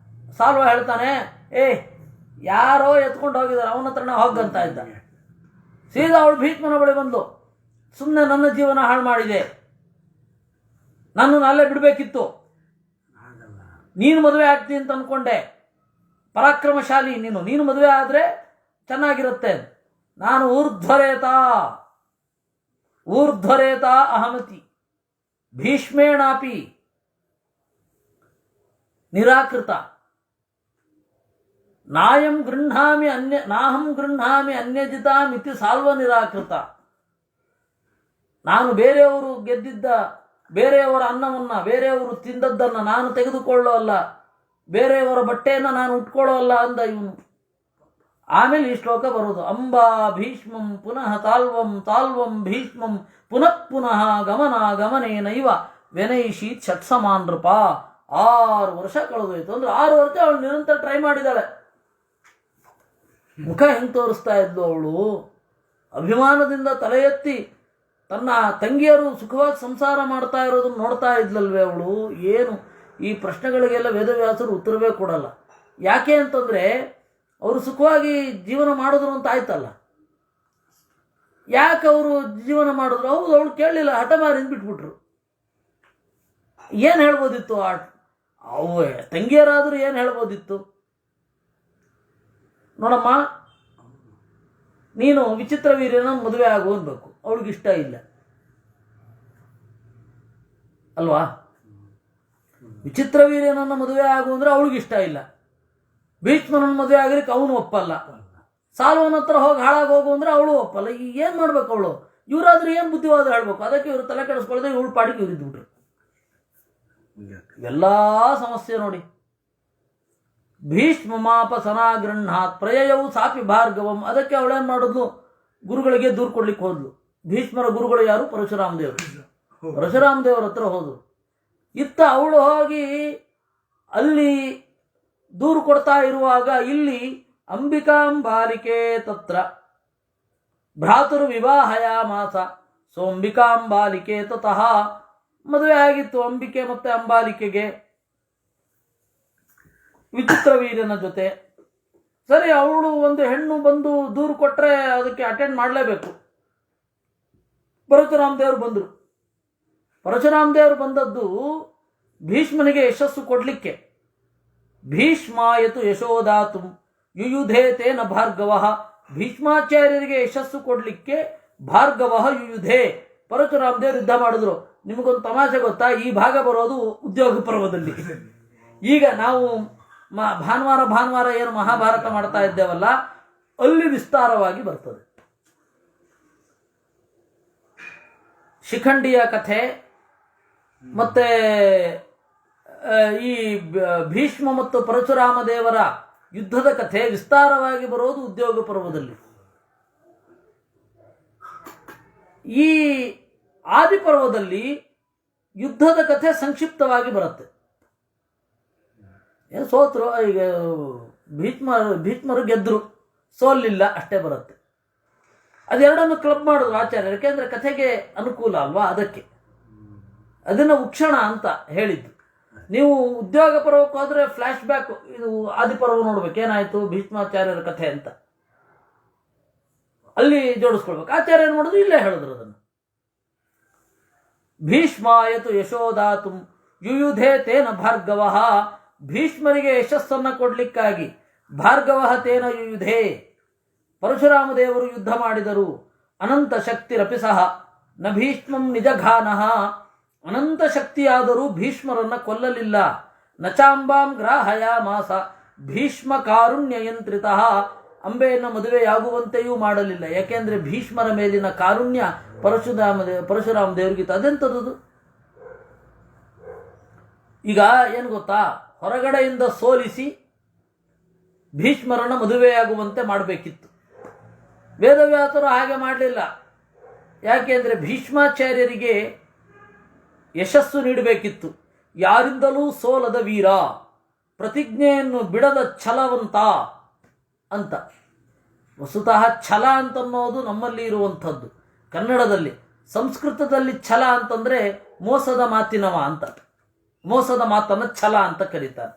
ಸಾಲ್ವ ಹೇಳ್ತಾನೆ, ಯಾರೋ ಎತ್ಕೊಂಡು ಹೋಗಿದ್ದಾರೆ, ಅವನ ಹತ್ರನೇ ಹೋಗಂತ ಇದ್ದ. ಸೀದಾ ಅವಳು ಭೀಷ್ಮನ ಬಳಿ ಬಂದು, ಸುಮ್ಮನೆ ನನ್ನ ಜೀವನ ಹಾಳು ಮಾಡಿದೆ, ನನ್ನನ್ನು ಅಲ್ಲೇ ಬಿಡಬೇಕಿತ್ತು, ನೀನು ಮದುವೆ ಆಗ್ತೀನಿ ಅಂತ ಅಂದ್ಕೊಂಡೆ, ಪರಾಕ್ರಮಶಾಲಿ ನೀನು ಮದುವೆ ಆದರೆ ಚೆನ್ನಾಗಿರುತ್ತೆ. ನಾನು ಊರ್ಧ್ವರೇತಾ ಅಹಮತಿ ಭೀಷ್ಮೇಣಾಪಿ ನಿರಾಕೃತ ನಾಹಂ ಗೃಹಾಮಿ ಅನ್ಯಜಿತಾಮಿತಿ ಸಾಲ್ವ ನಿರಾಕೃತ. ನಾನು ಬೇರೆಯವರು ಗೆದ್ದಿದ್ದ, ಬೇರೆಯವರ ಅನ್ನವನ್ನು, ಬೇರೆಯವರು ತಿಂದದ್ದನ್ನು ನಾನು ತೆಗೆದುಕೊಳ್ಳೋಲ್ಲ, ಬೇರೆಯವರ ಬಟ್ಟೆಯನ್ನು ನಾನು ಉಟ್ಕೊಳ್ಳೋಲ್ಲ ಅಂದ ಇವನು. ಆಮೇಲೆ ಈ ಶ್ಲೋಕ ಬರೋದು, ಅಂಬಾ ಭೀಷ್ಮಂ ಪುನಃ ತಾಲ್ವಂ, ತಾಲ್ವಂ ಭೀಷ್ಮಂ ಪುನಃ ಪುನಃ ಗಮನೇನೈವ ವ್ಯನೈಷೀತ್ ಷಟ್ಸಮಾನ್ ನೃಪ. 6 ವರ್ಷ ಕಳೆದೋಯ್ತು. ಅಂದ್ರೆ 6 ವರ್ಷ ಅವಳು ನಿರಂತರ ಟ್ರೈ ಮಾಡಿದಾಳೆ. ಮುಖ ಹೆಂಗೆ ತೋರಿಸ್ತಾ ಇದ್ಲು ಅವಳು, ಅಭಿಮಾನದಿಂದ ತಲೆ ಎತ್ತಿ ತನ್ನ ತಂಗಿಯರು ಸುಖವಾಗಿ ಸಂಸಾರ ಮಾಡ್ತಾ ಇರೋದನ್ನು ನೋಡ್ತಾ ಇದ್ಲಲ್ವೇ ಅವಳು. ಏನು ಈ ಪ್ರಶ್ನೆಗಳಿಗೆಲ್ಲ ವೇದವ್ಯಾಸರು ಉತ್ತರವೇ ಕೊಡಲ್ಲ. ಯಾಕೆ ಅಂತಂದರೆ ಅವರು ಸುಖವಾಗಿ ಜೀವನ ಮಾಡಿದ್ರು ಅಂತ ಆಯ್ತಲ್ಲ. ಯಾಕೆ ಅವರು ಜೀವನ ಮಾಡಿದ್ರು? ಹೌದು, ಅವಳು ಕೇಳಲಿಲ್ಲ, ಹಠಮಾರಿಂದ ಬಿಟ್ಬಿಟ್ರು. ಏನು ಹೇಳ್ಬೋದಿತ್ತು? ತಂಗಿಯರಾದರೂ ಏನು ಹೇಳ್ಬೋದಿತ್ತು? ನೋಡಮ್ಮ, ನೀನು ವಿಚಿತ್ರ ವೀರ್ಯನ ಮದುವೆ ಆಗು ಅನ್ಬೇಕು, ಅವಳಿಗಿಷ್ಟ ಇಲ್ಲ ಅಲ್ವಾ? ವಿಚಿತ್ರ ವೀರ್ಯನನ್ನ ಮದುವೆ ಆಗು ಅಂದರೆ ಅವಳಿಗಿಷ್ಟ ಇಲ್ಲ. ಭೀಷ್ಮನನ್ನ ಮದುವೆ ಆಗಲಿಕ್ಕೆ ಅವನು ಒಪ್ಪಲ್ಲ. ಸಾಲ್ವನ ಹತ್ರ ಹೋಗಿ ಹಾಳಾಗಿ ಹೋಗು ಅಂದರೆ ಅವಳು ಒಪ್ಪಲ್ಲ. ಈಗ ಏನು ಮಾಡ್ಬೇಕು ಅವಳು? ಇವರಾದ್ರೂ ಏನು ಬುದ್ಧಿವಾದ ಹೇಳ್ಬೇಕು, ಅದಕ್ಕೆ ಇವರು ತಲೆ ಕೆಡಿಸ್ಕೊಳ್ಳದೆ ಇವಳು ಪಾಡಿಗೆ ಇವ್ರು ಇದ್ಬಿಟ್ರು. ಎಲ್ಲ ಸಮಸ್ಯೆ ನೋಡಿ. ಭೀಷ್ಮಮಾಪ ಸನಾಗೃಹಾತ್ ಪ್ರಯಯವು ಸಾಪಿ ಭಾರ್ಗವಂ. ಅದಕ್ಕೆ ಅವಳೇನು ಮಾಡಿದ್ಲು, ಗುರುಗಳಿಗೆ ದೂರು ಕೊಡ್ಲಿಕ್ಕೆ ಹೋದ್ಲು. ಭೀಷ್ಮರ ಗುರುಗಳು ಯಾರು? ಪರಶುರಾಮ ದೇವರು. ಪರಶುರಾಮ ದೇವರ ಹತ್ರ ಹೋದ್ರು. ಇತ್ತ ಅವಳು ಹೋಗಿ ಅಲ್ಲಿ ದೂರು ಕೊಡ್ತಾ ಇರುವಾಗ ಇಲ್ಲಿ ಅಂಬಿಕಾಂಬಾಲಿಕೆ ತತ್ರ ಭ್ರಾತೃ ವಿವಾಹಯ ಮಾಸ ಸೋಂಬಿಕಾಂಬಾಲಿಕೆ ತತಃ. ಮದುವೆ ಆಗಿತ್ತು ಅಂಬಿಕೆ ಮತ್ತೆ ಅಂಬಾಲಿಕೆಗೆ ವಿಚಿತ್ರವೀರ್ಯನ ಜೊತೆ. ಸರಿ, ಅವಳು ಒಂದು ಹೆಣ್ಣು ಬಂದು ದೂರು ಕೊಟ್ಟರೆ ಅದಕ್ಕೆ ಅಟೆಂಡ್ ಮಾಡಲೇಬೇಕು. ಪರಶುರಾಮ ದೇವರು ಬಂದರು. ಪರಶುರಾಮ ದೇವರು ಬಂದದ್ದು ಭೀಷ್ಮನಿಗೆ ಯಶಸ್ಸು ಕೊಡಲಿಕ್ಕೆ. ಭೀಷ್ಮಾಯತು ಯಶೋದಾತು ಯುಯುಧೇ ತೇನ ಭಾರ್ಗವ. ಭೀಷ್ಮಾಚಾರ್ಯರಿಗೆ ಯಶಸ್ಸು ಕೊಡಲಿಕ್ಕೆ ಭಾರ್ಗವ ಯುಯುಧೇ. ಪರಶುರಾಮ ದೇವರು ಯುದ್ಧ ಮಾಡಿದ್ರು. ನಿಮಗೊಂದು ತಮಾಷೆ ಗೊತ್ತಾ? ಈ ಭಾಗ ಬರೋದು ಉದ್ಯೋಗ ಪರ್ವದಲ್ಲಿ. ಈಗ ನಾವು ಭಾನುವಾರ ಏನು ಮಹಾಭಾರತ ಮಾಡ್ತಾ ಇದ್ದೇವಲ್ಲ, ಅಲ್ಲಿ ವಿಸ್ತಾರವಾಗಿ ಬರ್ತದೆ. ಶಿಖಂಡಿಯ ಕಥೆ ಮತ್ತೆ ಈ ಭೀಷ್ಮ ಮತ್ತು ಪರಶುರಾಮ ದೇವರ ಯುದ್ಧದ ಕಥೆ ವಿಸ್ತಾರವಾಗಿ ಬರೋದು ಉದ್ಯೋಗ ಪರ್ವದಲ್ಲಿ. ಈ ಆದಿಪರ್ವದಲ್ಲಿ ಯುದ್ಧದ ಕಥೆ ಸಂಕ್ಷಿಪ್ತವಾಗಿ ಬರುತ್ತೆ. ಏನು ಸೋತರು, ಈಗ ಭೀಷ್ಮರು ಗೆದ್ರು, ಸೋಲಿಲ್ಲ, ಅಷ್ಟೇ ಬರುತ್ತೆ. ಅದೆರಡನ್ನು ಕ್ಲಬ್ ಮಾಡಿದ್ರು ಆಚಾರ್ಯರು, ಯಾಕೆಂದ್ರೆ ಕಥೆಗೆ ಅನುಕೂಲ ಅಲ್ವಾ, ಅದಕ್ಕೆ ಅದನ್ನು ಉಕ್ಷಣ ಅಂತ ಹೇಳಿದ್ದು. ನೀವು ಉದ್ಯೋಗ ಪರ್ವಕ್ಕೆ ಹೋದ್ರೆ ಫ್ಲಾಶ್ ಬ್ಯಾಕ್, ಇದು ಆದಿಪರ್ವ ನೋಡ್ಬೇಕು, ಏನಾಯ್ತು ಭೀಷ್ಮಾಚಾರ್ಯರ ಕಥೆ ಅಂತ ಅಲ್ಲಿ ಜೋಡಿಸ್ಕೊಳ್ಬೇಕು. ಆಚಾರ್ಯ ಏನು ಮಾಡಿದ್ರು, ಇಲ್ಲೇ ಹೇಳಿದ್ರು ಅದನ್ನು. ಭೀಷ್ಮಾಯತು ಯಶೋದಾತು ಯುಯುಧೇ ತೇನ ಭಾರ್ಗವ. ಭೀಷ್ಮರಿಗೆ ಯಶಸ್ಸನ್ನು ಕೊಡ್ಲಿಕ್ಕಾಗಿ ಭಾರ್ಗವ ತೇನ ಯುಯುಧೇ, ಪರಶುರಾಮ ದೇವರು ಯುದ್ಧ ಮಾಡಿದರು. ಅನಂತ ಶಕ್ತಿರಪಿ ಸಹ ನ ಭೀಷ್ಮಂ ನಿಜಘಾನಃ. ಅನಂತ ಶಕ್ತಿಯಾದರೂ ಭೀಷ್ಮರನ್ನ ಕೊಲ್ಲಲಿಲ್ಲ. ನಚಾಂಬಾಂ ಗ್ರಾಹಯ ಮಾಸ ಭೀಷ್ಮ ಕಾರುಣ್ಯಯಂತ್ರಿತ. ಅಂಬೆಯನ್ನು ಮದುವೆಯಾಗುವಂತೆಯೂ ಮಾಡಲಿಲ್ಲ, ಯಾಕೆಂದ್ರೆ ಭೀಷ್ಮರ ಮೇಲಿನ ಕಾರುಣ್ಯ ಪರಶುರಾಮ ದೇವರಿಗಿತ್ತು. ಅದೆಂಥದ್ದು ಈಗ ಏನು ಗೊತ್ತಾ, ಹೊರಗಡೆಯಿಂದ ಸೋಲಿಸಿ ಭೀಷ್ಮರನ್ನ ಮದುವೆಯಾಗುವಂತೆ ಮಾಡಬೇಕಿತ್ತು. ವೇದವ್ಯಾಸರು ಹಾಗೆ ಮಾಡಲಿಲ್ಲ. ಯಾಕೆಂದ್ರೆ ಭೀಷ್ಮಾಚಾರ್ಯರಿಗೆ ಯಶಸ್ಸು ನೀಡಬೇಕಿತ್ತು. ಯಾರಿಂದಲೂ ಸೋಲದ ವೀರ, ಪ್ರತಿಜ್ಞೆಯನ್ನು ಬಿಡದ ಛಲವಂತ ಅಂತ. ವಸ್ತುತಃ ಛಲ ಅಂತನ್ನೋದು ನಮ್ಮಲ್ಲಿ ಇರುವಂಥದ್ದು. ಕನ್ನಡದಲ್ಲಿ, ಸಂಸ್ಕೃತದಲ್ಲಿ ಛಲ ಅಂತಂದ್ರೆ ಮೋಸದ ಮಾತಿನವ ಅಂತ. ಮೋಸದ ಮಾತನ್ನು ಛಲ ಅಂತ ಕರೀತಾರೆ.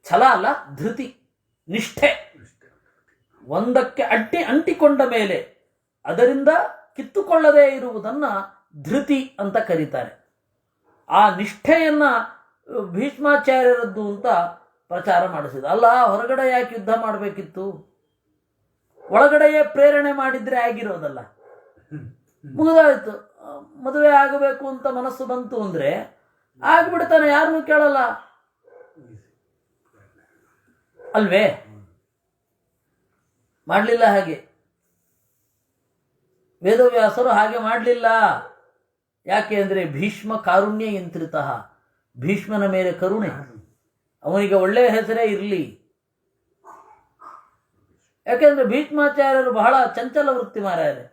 ಛಲ ಅಲ್ಲ, ಧೃತಿ, ನಿಷ್ಠೆ. ಒಂದಕ್ಕೆ ಅಂಟಿಕೊಂಡ ಮೇಲೆ ಅದರಿಂದ ಕಿತ್ತುಕೊಳ್ಳದೇ ಇರುವುದನ್ನ ಧೃತಿ ಅಂತ ಕರೀತಾರೆ. ಆ ನಿಷ್ಠೆಯನ್ನ ಭೀಷ್ಮಾಚಾರ್ಯರದ್ದು ಅಂತ ಪ್ರಚಾರ ಮಾಡಿಸಿದ. ಅಲ್ಲ, ಹೊರಗಡೆ ಯಾಕೆ ಯುದ್ಧ ಮಾಡಬೇಕಿತ್ತು? ಒಳಗಡೆಯೇ ಪ್ರೇರಣೆ ಮಾಡಿದ್ರೆ ಆಗಿರೋದಲ್ಲ. ಮುಗಿದಾಯ್ತು. ಮದುವೆ ಆಗಬೇಕು ಅಂತ ಮನಸ್ಸು ಬಂತು ಅಂದ್ರೆ ಆಗ್ಬಿಡ್ತಾನೆ, ಯಾರನ್ನೂ ಕೇಳಲ್ಲ ಅಲ್ವೇ? ಮಾಡಲಿಲ್ಲ ಹಾಗೆ. ವೇದವ್ಯಾಸರು ಹಾಗೆ ಮಾಡಲಿಲ್ಲ. ಯಾಕೆ ಅಂದರೆ ಭೀಷ್ಮ ಕಾರುಣ್ಯ ಯಂತ್ರಿತ. ಭೀಷ್ಮನ ಮೇಲೆ ಕರುಣೆ, ಅವನಿಗೆ ಒಳ್ಳೆಯ ಹೆಸರೇ ಇರಲಿ. ಯಾಕೆಂದ್ರೆ ಭೀಷ್ಮಾಚಾರ್ಯರು ಬಹಳ ಚಂಚಲ ವೃತ್ತಿ ಮಾರಾಯರೆ.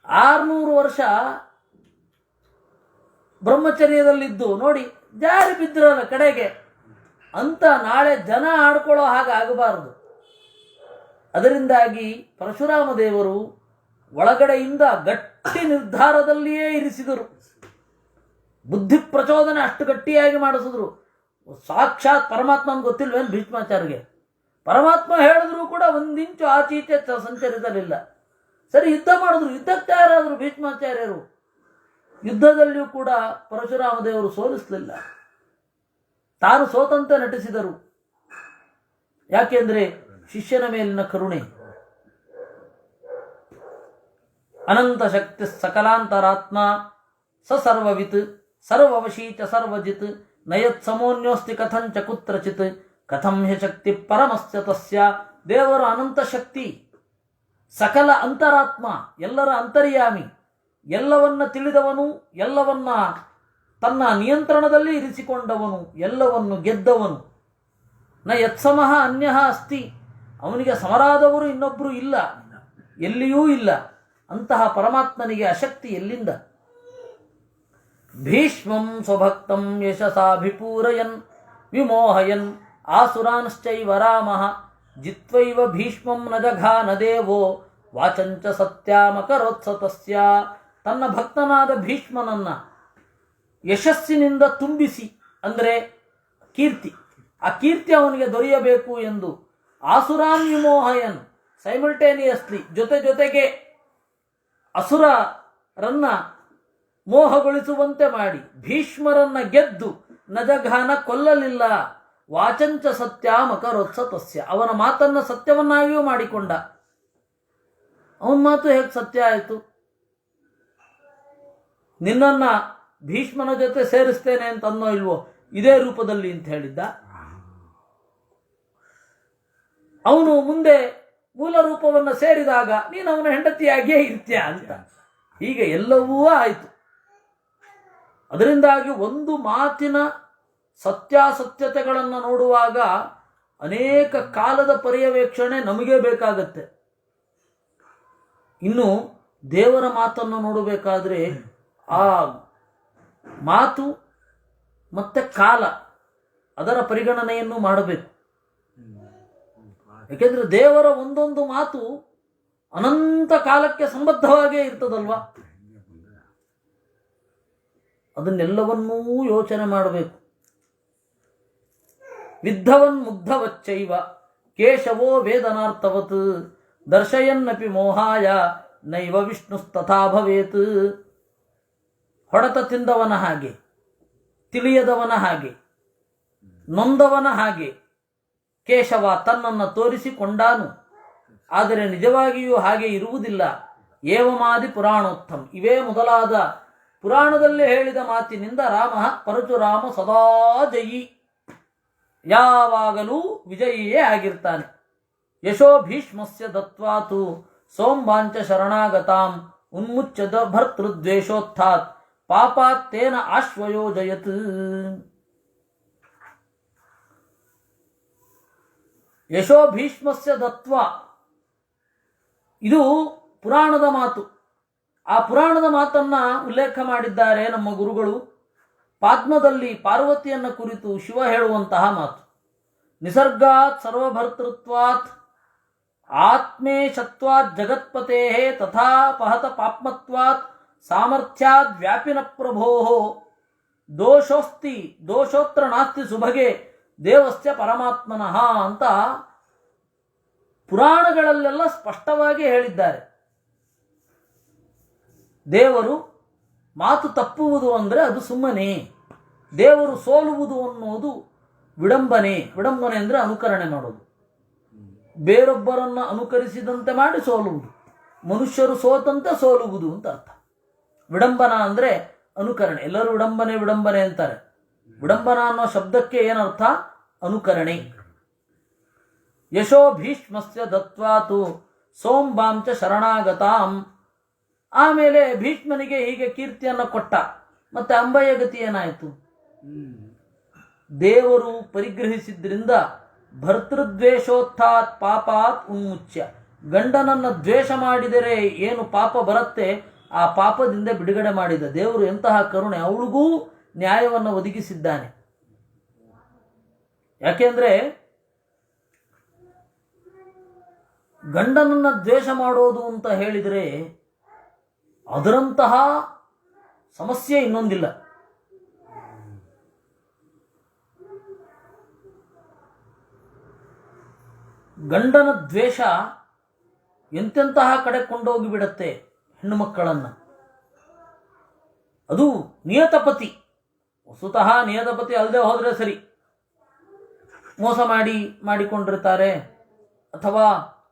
600 ವರ್ಷ ಬ್ರಹ್ಮಚರ್ಯದಲ್ಲಿದ್ದು ನೋಡಿ ಜಾರಿ ಬಿದ್ದಿರಲ್ಲ ಕಡೆಗೆ ಅಂತ. ನಾಳೆ ಜನ ಆಡ್ಕೊಳ್ಳೋ ಹಾಗೆ ಆಗಬಾರದು. ಅದರಿಂದಾಗಿ ಪರಶುರಾಮ ದೇವರು ಒಳಗಡೆಯಿಂದ ಗಟ್ಟಿ ನಿರ್ಧಾರದಲ್ಲಿಯೇ ಇರಿಸಿದರು. ಬುದ್ಧಿ ಪ್ರಚೋದನೆ ಅಷ್ಟು ಗಟ್ಟಿಯಾಗಿ ಮಾಡಿಸಿದ್ರು. ಸಾಕ್ಷಾತ್ ಪರಮಾತ್ಮನ ಗೊತ್ತಿಲ್ವೇನು ಭೀಷ್ಮಾಚಾರ್ಯಗೆ? ಪರಮಾತ್ಮ ಹೇಳಿದ್ರು ಕೂಡ ಒಂದಿಂಚು ಆಚೀಚೆ ಸಂಚರಿಸಲಿಲ್ಲ. ಸರಿ, ಯುದ್ಧ ಮಾಡಿದ್ರು, ಯುದ್ಧಕ್ಕೆ ತಯಾರಾದರು ಭೀಷ್ಮಾಚಾರ್ಯರು. ಯುದ್ಧದಲ್ಲಿಯೂ ಕೂಡ ಪರಶುರಾಮ ದೇವರು ಸೋಲಿಸಲಿಲ್ಲ. ತಾನು ಸೋತಂತೆ ನಟಿಸಿದರು. ಯಾಕೆಂದ್ರೆ ಶಿಷ್ಯನ ಮೇಲಿನ ಕರುಣೆ. ಅನಂತ ಶಕ್ತಿ ಸಕಲಾಂತರಾತ್ಮ ಸ ಸರ್ವವಿತ್ ಸರ್ವವಶೀ ಚ ಸರ್ವಜಿತ್ ನಯತ್ ಸಮೋನ್ಯೋಸ್ತಿ ಕಥಂಚ ಕುತ್ರಚಿತ್ ಕಥಂ ಹ್ಯ ಶಕ್ತಿ ಪರಮಸ್ಯ ತಸ್ಯ. ದೇವರು ಅನಂತ ಶಕ್ತಿ, ಸಕಲ ಅಂತರಾತ್ಮ, ಎಲ್ಲರ ಅಂತರ್ಯಾಮಿ, ಎಲ್ಲವನ್ನ ತಿಳಿದವನು, ಎಲ್ಲವನ್ನ ತನ್ನ ನಿಯಂತ್ರಣದಲ್ಲಿ ಇರಿಸಿಕೊಂಡವನು, ಎಲ್ಲವನ್ನು ಗೆದ್ದವನು. ನ ಯತ್ಸಮಃ ಅನ್ಯಃ ಅಸ್ತಿ, ಅವನಿಗೆ ಸಮರಾದವರು ಇನ್ನೊಬ್ಬರು ಇಲ್ಲ, ಎಲ್ಲಿಯೂ ಇಲ್ಲ. ಅಂತಹ ಪರಮಾತ್ಮನಿಗೆ ಅಶಕ್ತಿ ಎಲ್ಲಿಂದ? ಭೀಷ್ಮಂ ಸ್ವಭಕ್ತಂ ಯಶಸಾಭಿಪೂರಯನ್ ವಿಮೋಹಯನ್ ಆಸುರಾಂಶ್ಚೈವ ರಾಮಃ ಜಿತ್ವೈವ ಭೀಷ್ಮಂ ನ ಜಘಾನ ದೇವೋ ವಾಚಂಚ ಸತ್ಯಾಮಕರೋತ್ಸತಸ್ಯ. ತನ್ನ ಭಕ್ತನಾದ ಭೀಷ್ಮನನ್ನ ಯಶಸ್ಸಿನಿಂದ ತುಂಬಿಸಿ, ಅಂದರೆ ಕೀರ್ತಿ, ಆ ಕೀರ್ತಿ ಅವನಿಗೆ ದೊರೆಯಬೇಕು ಎಂದು ಆಸುರಾನ್ ವಿಮೋಹಯನ್, ಸೈಮಲ್ಟೇನಿಯಸ್ಲಿ ಜೊತೆಗೆ ಅಸುರರನ್ನ ಮೋಹಗೊಳಿಸುವಂತೆ ಮಾಡಿ ಭೀಷ್ಮರನ್ನ ಗೆದ್ದು ನಜಘಾನ ಕೊಲ್ಲಲಿಲ್ಲ. ವಾಚಂಚ ಸತ್ಯಾಮಕರೋತ್ಸತಸ್ಯ, ಅವನ ಮಾತನ್ನ ಸತ್ಯವನ್ನಾಗಿಯೂ ಮಾಡಿಕೊಂಡ. ಅವನ ಮಾತು ಹೇಗೆ ಸತ್ಯ ಆಯಿತು? ನಿನ್ನನ್ನ ಭೀಷ್ಮನ ಜೊತೆ ಸೇರಿಸ್ತೇನೆ ಅಂತ ಅನ್ನೋ ಇಲ್ವೋ, ಇದೇ ರೂಪದಲ್ಲಿ ಅಂತ ಹೇಳಿದ್ದ. ಅವನು ಮುಂದೆ ಮೂಲ ರೂಪವನ್ನು ಸೇರಿದಾಗ ನೀನು ಅವನ ಹೆಂಡತಿಯಾಗಿಯೇ ಇರ್ತೀಯ ಅಂತ. ಹೀಗೆ ಎಲ್ಲವೂ ಆಯಿತು. ಅದರಿಂದಾಗಿ ಒಂದು ಮಾತಿನ ಸತ್ಯಾಸತ್ಯತೆಗಳನ್ನು ನೋಡುವಾಗ ಅನೇಕ ಕಾಲದ ಪರ್ಯವೇಕ್ಷಣೆ ನಮಗೆ ಬೇಕಾಗತ್ತೆ. ಇನ್ನು ದೇವರ ಮಾತನ್ನು ನೋಡಬೇಕಾದ್ರೆ ಆ ಮಾತು ಮತ್ತೆ ಕಾಲ, ಅದರ ಪರಿಗಣನೆಯನ್ನು ಮಾಡಬೇಕು. ಯಾಕೆಂದ್ರೆ ದೇವರ ಒಂದೊಂದು ಮಾತು ಅನಂತ ಕಾಲಕ್ಕೆ ಸಂಬದ್ಧವಾಗೇ ಇರ್ತದಲ್ವಾ. ಅದನ್ನೆಲ್ಲವನ್ನೂ ಯೋಚನೆ ಮಾಡಬೇಕು. ವಿದ್ಧವನ್ ಮುಗ್ಧವಚ್ಚೈವ ಕೇಶವೋ ವೇದನಾರ್ಥವತ್ ದರ್ಶಯನ್ನಪಿ ಮೋಹಾಯ ನೈವ ವಿಷ್ಣುಸ್ತಥಾ ಭವೇತ್. ಹೊಡೆತ ತಿಂದವನ ಹಾಗೆ, ತಿಳಿಯದವನ ಹಾಗೆ, ನೊಂದವನ ಹಾಗೆ ಕೇಶವ ತನ್ನನ್ನು ತೋರಿಸಿಕೊಂಡಾನು. ಆದರೆ ನಿಜವಾಗಿಯೂ ಹಾಗೆ ಇರುವುದಿಲ್ಲ. ಏವಮಾದಿ ಪುರಾಣೋತ್ತಮ್, ಇವೇ ಮೊದಲಾದ ಪುರಾಣದಲ್ಲಿ ಹೇಳಿದ ಮಾತಿನಿಂದ ರಾಮ ಪರಶುರಾಮ ಸದಾ ಜಯಿ, ಯಾವಾಗಲೂ ವಿಜಯಿಯೇ ಆಗಿರ್ತಾನೆ. ಯಶೋ ಭೀಷ್ಮಸ್ಯ ದತ್ವಾತು ಸೋಂಬಾಂಚ ಶರಣಾಗತಾಂ ಉನ್ಮುಚ್ಯದ ಭರ್ತೃದ್ವೇಷೋತ್ಥಾತ್ ಪಾಪಾತ್ತೇನ ಆಶ್ವಯೋಜಯತ್. ಯಶೋ ಭೀಷ್ಮಸ್ಯ ದತ್ವ, ಇದು ಪುರಾಣದ ಮಾತು. ಆ ಪುರಾಣದ ಮಾತನ್ನ ಉಲ್ಲೇಖ ಮಾಡಿದ್ದಾರೆ ನಮ್ಮ ಗುರುಗಳು. ಪಾದ್ಮದಲ್ಲಿ ಪಾರ್ವತಿಯನ್ನ ಕುರಿತು ಶಿವ ಹೇಳುವಂತಹ ಮಾತು, ನಿಸರ್ಗಾತ್ ಸರ್ವಭರ್ತೃತ್ವಾತ್ ಆತ್ಮೇಶತ್ವಾತ್ ಜಗತ್ಪತೆ ತಥಾ ಪಹತ ಪಾಪ್ಮತ್ವಾತ್ ಸಾಮರ್ಥ್ಯಾದ್ ವ್ಯಾಪಿನ ಪ್ರಭೋ ದೋಷೋಸ್ತಿ ದೋಷೋತ್ರ ನಾಸ್ತಿ ಸುಭಗೆ ದೇವಸ್ಯ ಪರಮಾತ್ಮನಃ ಅಂತ ಪುರಾಣಗಳಲ್ಲೆಲ್ಲ ಸ್ಪಷ್ಟವಾಗಿ ಹೇಳಿದ್ದಾರೆ. ದೇವರು ಮಾತು ತಪ್ಪುವುದು ಅಂದರೆ ಅದು ಸುಮ್ಮನೆ, ದೇವರು ಸೋಲುವುದು ಅನ್ನೋದು ವಿಡಂಬನೆ. ವಿಡಂಬನೆ ಅಂದರೆ ಅನುಕರಣೆ ಮಾಡೋದು, ಬೇರೊಬ್ಬರನ್ನು ಅನುಕರಿಸಿದಂತೆ ಮಾಡಿ ಸೋಲುವುದು. ಮನುಷ್ಯರು ಸೋತಂತೆ ಸೋಲುವುದು ಅಂತ ಅರ್ಥ. ವಿಡಂಬನ ಅಂದರೆ ಅನುಕರಣೆ. ಎಲ್ಲರೂ ವಿಡಂಬನೆ ವಿಡಂಬನೆ ಅಂತಾರೆ. ವಿಡಂಬನ ಅನ್ನೋ ಶಬ್ದಕ್ಕೆ ಏನರ್ಥ? ಅನುಕರಣೆ. ಯಶೋ ಭೀಷ್ಮಸ್ಯ ದತ್ವಾತು ಸೋಂಬಾಂಚ ಶರಣಾಗತಾಂ. ಆಮೇಲೆ ಭೀಷ್ಮನಿಗೆ ಹೀಗೆ ಕೀರ್ತಿಯನ್ನು ಕೊಟ್ಟ. ಮತ್ತೆ ಅಂಬಯ್ಯ ಗತಿ ಏನಾಯಿತು? ದೇವರು ಪರಿಗ್ರಹಿಸಿದ್ರಿಂದ ಭರ್ತೃದ್ವೇಷೋತ್ಥಾತ್ ಪಾಪಾತ್ ಉನ್ಮುಚ್ಯ. ಗಂಡನನ್ನು ದ್ವೇಷ ಮಾಡಿದರೆ ಏನು ಪಾಪ ಬರುತ್ತೆ, ಆ ಪಾಪದಿಂದ ಬಿಡುಗಡೆ ಮಾಡಿದ ದೇವರು. ಎಂತಹ ಕರುಣೆ! ಅವಳಿಗೂ ನ್ಯಾಯವನ್ನು ಒದಗಿಸಿದ್ದಾನೆ. ಯಾಕೆಂದ್ರೆ ಗಂಡನನ್ನ ದ್ವೇಷ ಮಾಡೋದು ಅಂತ ಹೇಳಿದರೆ ಅದರಂತಹ ಸಮಸ್ಯೆ ಇನ್ನೊಂದಿಲ್ಲ. ಗಂಡನ ದ್ವೇಷ ಎಂತೆಂತಹ ಕಡೆ ಕೊಂಡೋಗಿ ಬಿಡತ್ತೆ ಹೆಣ್ಣು ಮಕ್ಕಳನ್ನ. ಅದು ನಿಯತಪತಿ, ವಸ್ತುತಃ ನಿಯತಪತಿ ಅಲ್ಲದೆ ಹೋದರೆ ಸರಿ, ಮೋಸ ಮಾಡಿಕೊಂಡಿರ್ತಾರೆ, ಅಥವಾ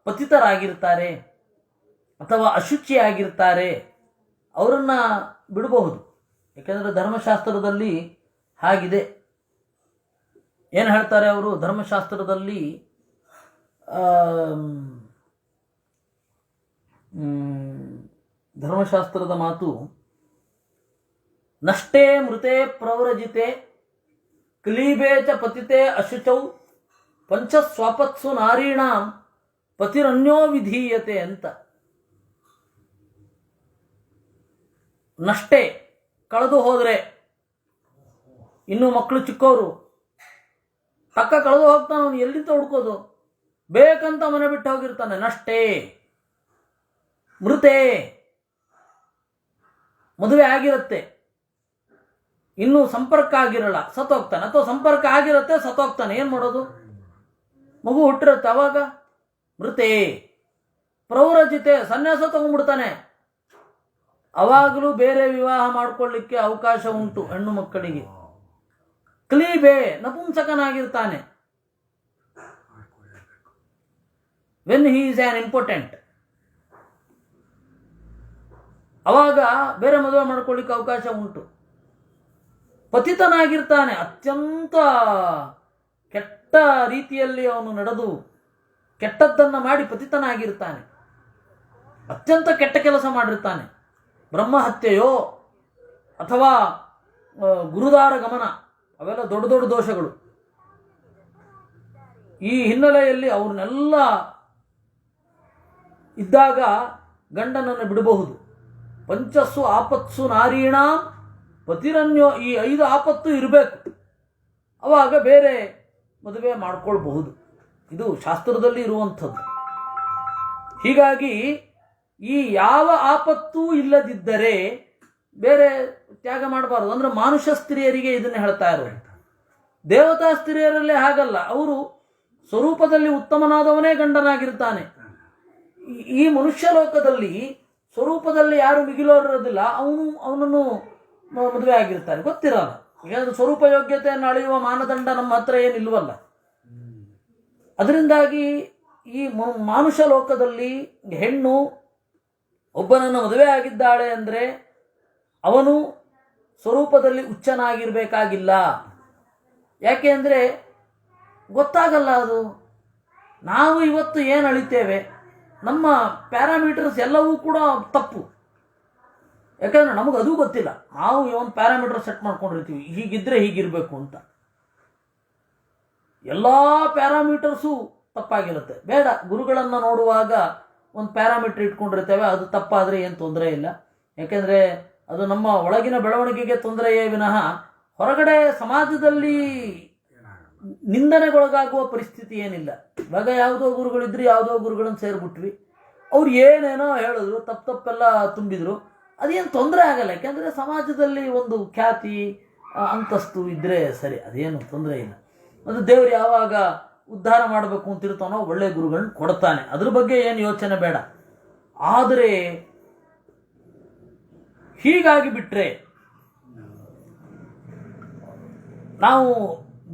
ಪತಿತರಾಗಿರ್ತಾರೆ, ಅಥವಾ ಅಶುಚಿಯಾಗಿರ್ತಾರೆ, ಅವರನ್ನ ಬಿಡಬಹುದು. ಯಾಕೆಂದರೆ ಧರ್ಮಶಾಸ್ತ್ರದಲ್ಲಿ ಹಾಗಿದೆ. ಏನು ಹೇಳ್ತಾರೆ ಅವರು ಧರ್ಮಶಾಸ್ತ್ರದಲ್ಲಿ? ಧರ್ಮಶಾಸ್ತ್ರದ ಮಾತು, ನಷ್ಟೇ ಮೃತೆ ಪ್ರವ್ರಜಿತೆ ಕ್ಲೀಬೆ ಚ ಪತಿತೆ ಅಶುಚೌ ಪಂಚಸ್ವಾಪತ್ಸು ನಾರೀಣಾಂ ಪತಿರನ್ಯೋ ವಿಧೀಯತೆ ಅಂತ. ನಷ್ಟೇ ಕಳೆದು ಹೋದರೆ, ಇನ್ನು ಮಕ್ಕಳು ಚಿಕ್ಕವರು, ಟಕ್ಕ ಕಳೆದು ಹೋಗ್ತಾನೆ, ಅವನು ಎಲ್ಲಿಂದ ಹುಡ್ಕೋದು, ಬೇಕಂತ ಮನೆ ಬಿಟ್ಟು ಹೋಗಿರ್ತಾನೆ. ನಷ್ಟೇ ಮೃತೆ, ಮದುವೆ ಆಗಿರುತ್ತೆ, ಇನ್ನೂ ಸಂಪರ್ಕ ಆಗಿರಲ್ಲ, ಸತ್ತೋಗ್ತಾನೆ. ಅಥವಾ ಸಂಪರ್ಕ ಆಗಿರುತ್ತೆ, ಸತ್ತೋಗ್ತಾನೆ. ಏನು ಮಾಡೋದು? ಮಗು ಹುಟ್ಟಿರುತ್ತೆ, ಅವಾಗ ಮೃತೆ. ಪ್ರವ್ರಜಿತೆ, ಸನ್ಯಾಸ ತಗೊಂಡ್ಬಿಡ್ತಾನೆ. ಅವಾಗಲೂ ಬೇರೆ ವಿವಾಹ ಮಾಡಿಕೊಳ್ಳಿಕ್ಕೆ ಅವಕಾಶ ಉಂಟು ಹೆಣ್ಣು ಮಕ್ಕಳಿಗೆ. ಕ್ಲೀಬೆ, ನಪುಂಸಕನಾಗಿರ್ತಾನೆ. When he is an impotent, ಅವಾಗ ಬೇರೆ ಮದುವೆ ಮಾಡ್ಕೊಳ್ಳಿಕ್ಕೆ ಅವಕಾಶ ಉಂಟು. ಪತಿತನಾಗಿರ್ತಾನೆ, ಅತ್ಯಂತ ಕೆಟ್ಟ ರೀತಿಯಲ್ಲಿ ಅವನು ನಡೆದು ಕೆಟ್ಟದ್ದನ್ನು ಮಾಡಿ ಪತಿತನಾಗಿರ್ತಾನೆ, ಅತ್ಯಂತ ಕೆಟ್ಟ ಕೆಲಸ ಮಾಡಿರ್ತಾನೆ. ಬ್ರಹ್ಮಹತ್ಯೆಯೋ ಅಥವಾ ಗುರುದಾರ ಗಮನ, ಅವೆಲ್ಲ ದೊಡ್ಡ ದೊಡ್ಡ ದೋಷಗಳು. ಈ ಹಿನ್ನೆಲೆಯಲ್ಲಿ ಅವ್ರನ್ನೆಲ್ಲ ಇದ್ದಾಗ ಗಂಡನನ್ನು ಬಿಡಬಹುದು. ಪಂಚಸ್ಸು ಆಪತ್ಸು ನಾರೀಣ ಪತಿರನ್ಯೋ, ಈ 5 ಆಪತ್ತು ಇರಬೇಕು, ಅವಾಗ ಬೇರೆ ಮದುವೆ ಮಾಡ್ಕೊಳ್ಬಹುದು. ಇದು ಶಾಸ್ತ್ರದಲ್ಲಿ ಇರುವಂಥದ್ದು. ಹೀಗಾಗಿ ಈ ಯಾವ ಆಪತ್ತೂ ಇಲ್ಲದಿದ್ದರೆ ಬೇರೆ ತ್ಯಾಗ ಮಾಡಬಾರದು. ಅಂದರೆ ಮಾನುಷ ಸ್ತ್ರೀಯರಿಗೆ ಇದನ್ನು ಹೇಳ್ತಾ ಇರೋದು. ದೇವತಾ ಸ್ತ್ರೀಯರಲ್ಲೇ ಹಾಗಲ್ಲ, ಅವರು ಸ್ವರೂಪದಲ್ಲಿ ಉತ್ತಮನಾದವನೇ ಗಂಡನಾಗಿರ್ತಾನೆ. ಈ ಮನುಷ್ಯ ಲೋಕದಲ್ಲಿ ಸ್ವರೂಪದಲ್ಲಿ ಯಾರು ಮಿಗಿಲೋರಿರೋದಿಲ್ಲ, ಅವನನ್ನು ಮದುವೆ ಆಗಿರ್ತಾರೆ, ಗೊತ್ತಿರಲ್ಲ. ಯಾಕಂದ್ರೆ ಸ್ವರೂಪ ಯೋಗ್ಯತೆಯನ್ನು ಅಳೆಯುವ ಮಾನದಂಡ ನಮ್ಮ ಹತ್ರ ಏನಿಲ್ವಲ್ಲ. ಅದರಿಂದಾಗಿ ಈ ಮಾನುಷ ಲೋಕದಲ್ಲಿ ಹೆಣ್ಣು ಒಬ್ಬನನ್ನು ಮದುವೆ ಆಗಿದ್ದಾಳೆ ಅಂದರೆ ಅವನು ಸ್ವರೂಪದಲ್ಲಿ ಉಚ್ಚನಾಗಿರಬೇಕಾಗಿಲ್ಲ. ಯಾಕೆ ಅಂದರೆ ಗೊತ್ತಾಗಲ್ಲ ಅದು. ನಾವು ಇವತ್ತು ಏನು ಅಳಿತೇವೆ, ನಮ್ಮ ಪ್ಯಾರಾಮೀಟರ್ಸ್ ಎಲ್ಲವೂ ಕೂಡ ತಪ್ಪು. ಯಾಕಂದರೆ ನಮಗೆ ಅದು ಗೊತ್ತಿಲ್ಲ. ನಾವು ಒಂದು ಪ್ಯಾರಾಮೀಟರ್ ಸೆಟ್ ಮಾಡ್ಕೊಂಡಿರ್ತೀವಿ, ಹೀಗಿದ್ರೆ ಹೀಗಿರಬೇಕು ಅಂತ. ಎಲ್ಲ ಪ್ಯಾರಾಮೀಟರ್ಸು ತಪ್ಪಾಗಿರುತ್ತೆ. ಬೇಡ, ಗುರುಗಳನ್ನು ನೋಡುವಾಗ ಒಂದು ಪ್ಯಾರಾಮೀಟರ್ ಇಟ್ಕೊಂಡಿರ್ತೇವೆ, ಅದು ತಪ್ಪಾದರೆ ಏನು ತೊಂದರೆ ಇಲ್ಲ. ಯಾಕೆಂದರೆ ಅದು ನಮ್ಮ ಒಳಗಿನ ಬೆಳವಣಿಗೆಗೆ ತೊಂದರೆಯೇ ವಿನಃ ಹೊರಗಡೆ ಸಮಾಜದಲ್ಲಿ ನಿಂದನೆಗೊಳಗಾಗುವ ಪರಿಸ್ಥಿತಿ ಏನಿಲ್ಲ. ಇವಾಗ ಯಾವುದೋ ಗುರುಗಳಿದ್ರು, ಯಾವುದೋ ಗುರುಗಳನ್ನು ಸೇರಿಬಿಟ್ವಿ, ಅವ್ರು ಏನೇನೋ ಹೇಳಿದ್ರು, ತಪ್ಪೆಲ್ಲ ತುಂಬಿದ್ರು, ಅದೇನು ತೊಂದರೆ ಆಗಲ್ಲ. ಯಾಕೆಂದರೆ ಸಮಾಜದಲ್ಲಿ ಒಂದು ಖ್ಯಾತಿ ಅಂತಸ್ತು ಇದ್ದರೆ ಸರಿ, ಅದೇನು ತೊಂದರೆ ಇಲ್ಲ. ಅದು ದೇವರು ಯಾವಾಗ ಉದ್ಧಾರ ಮಾಡಬೇಕು ಅಂತಿರ್ತಾನೋ ಒಳ್ಳೆ ಗುರುಗಳನ್ನ ಕೊಡ್ತಾನೆ, ಅದ್ರ ಬಗ್ಗೆ ಏನು ಯೋಚನೆ ಬೇಡ. ಆದರೆ ಹೀಗಾಗಿ ಬಿಟ್ಟರೆ ನಾವು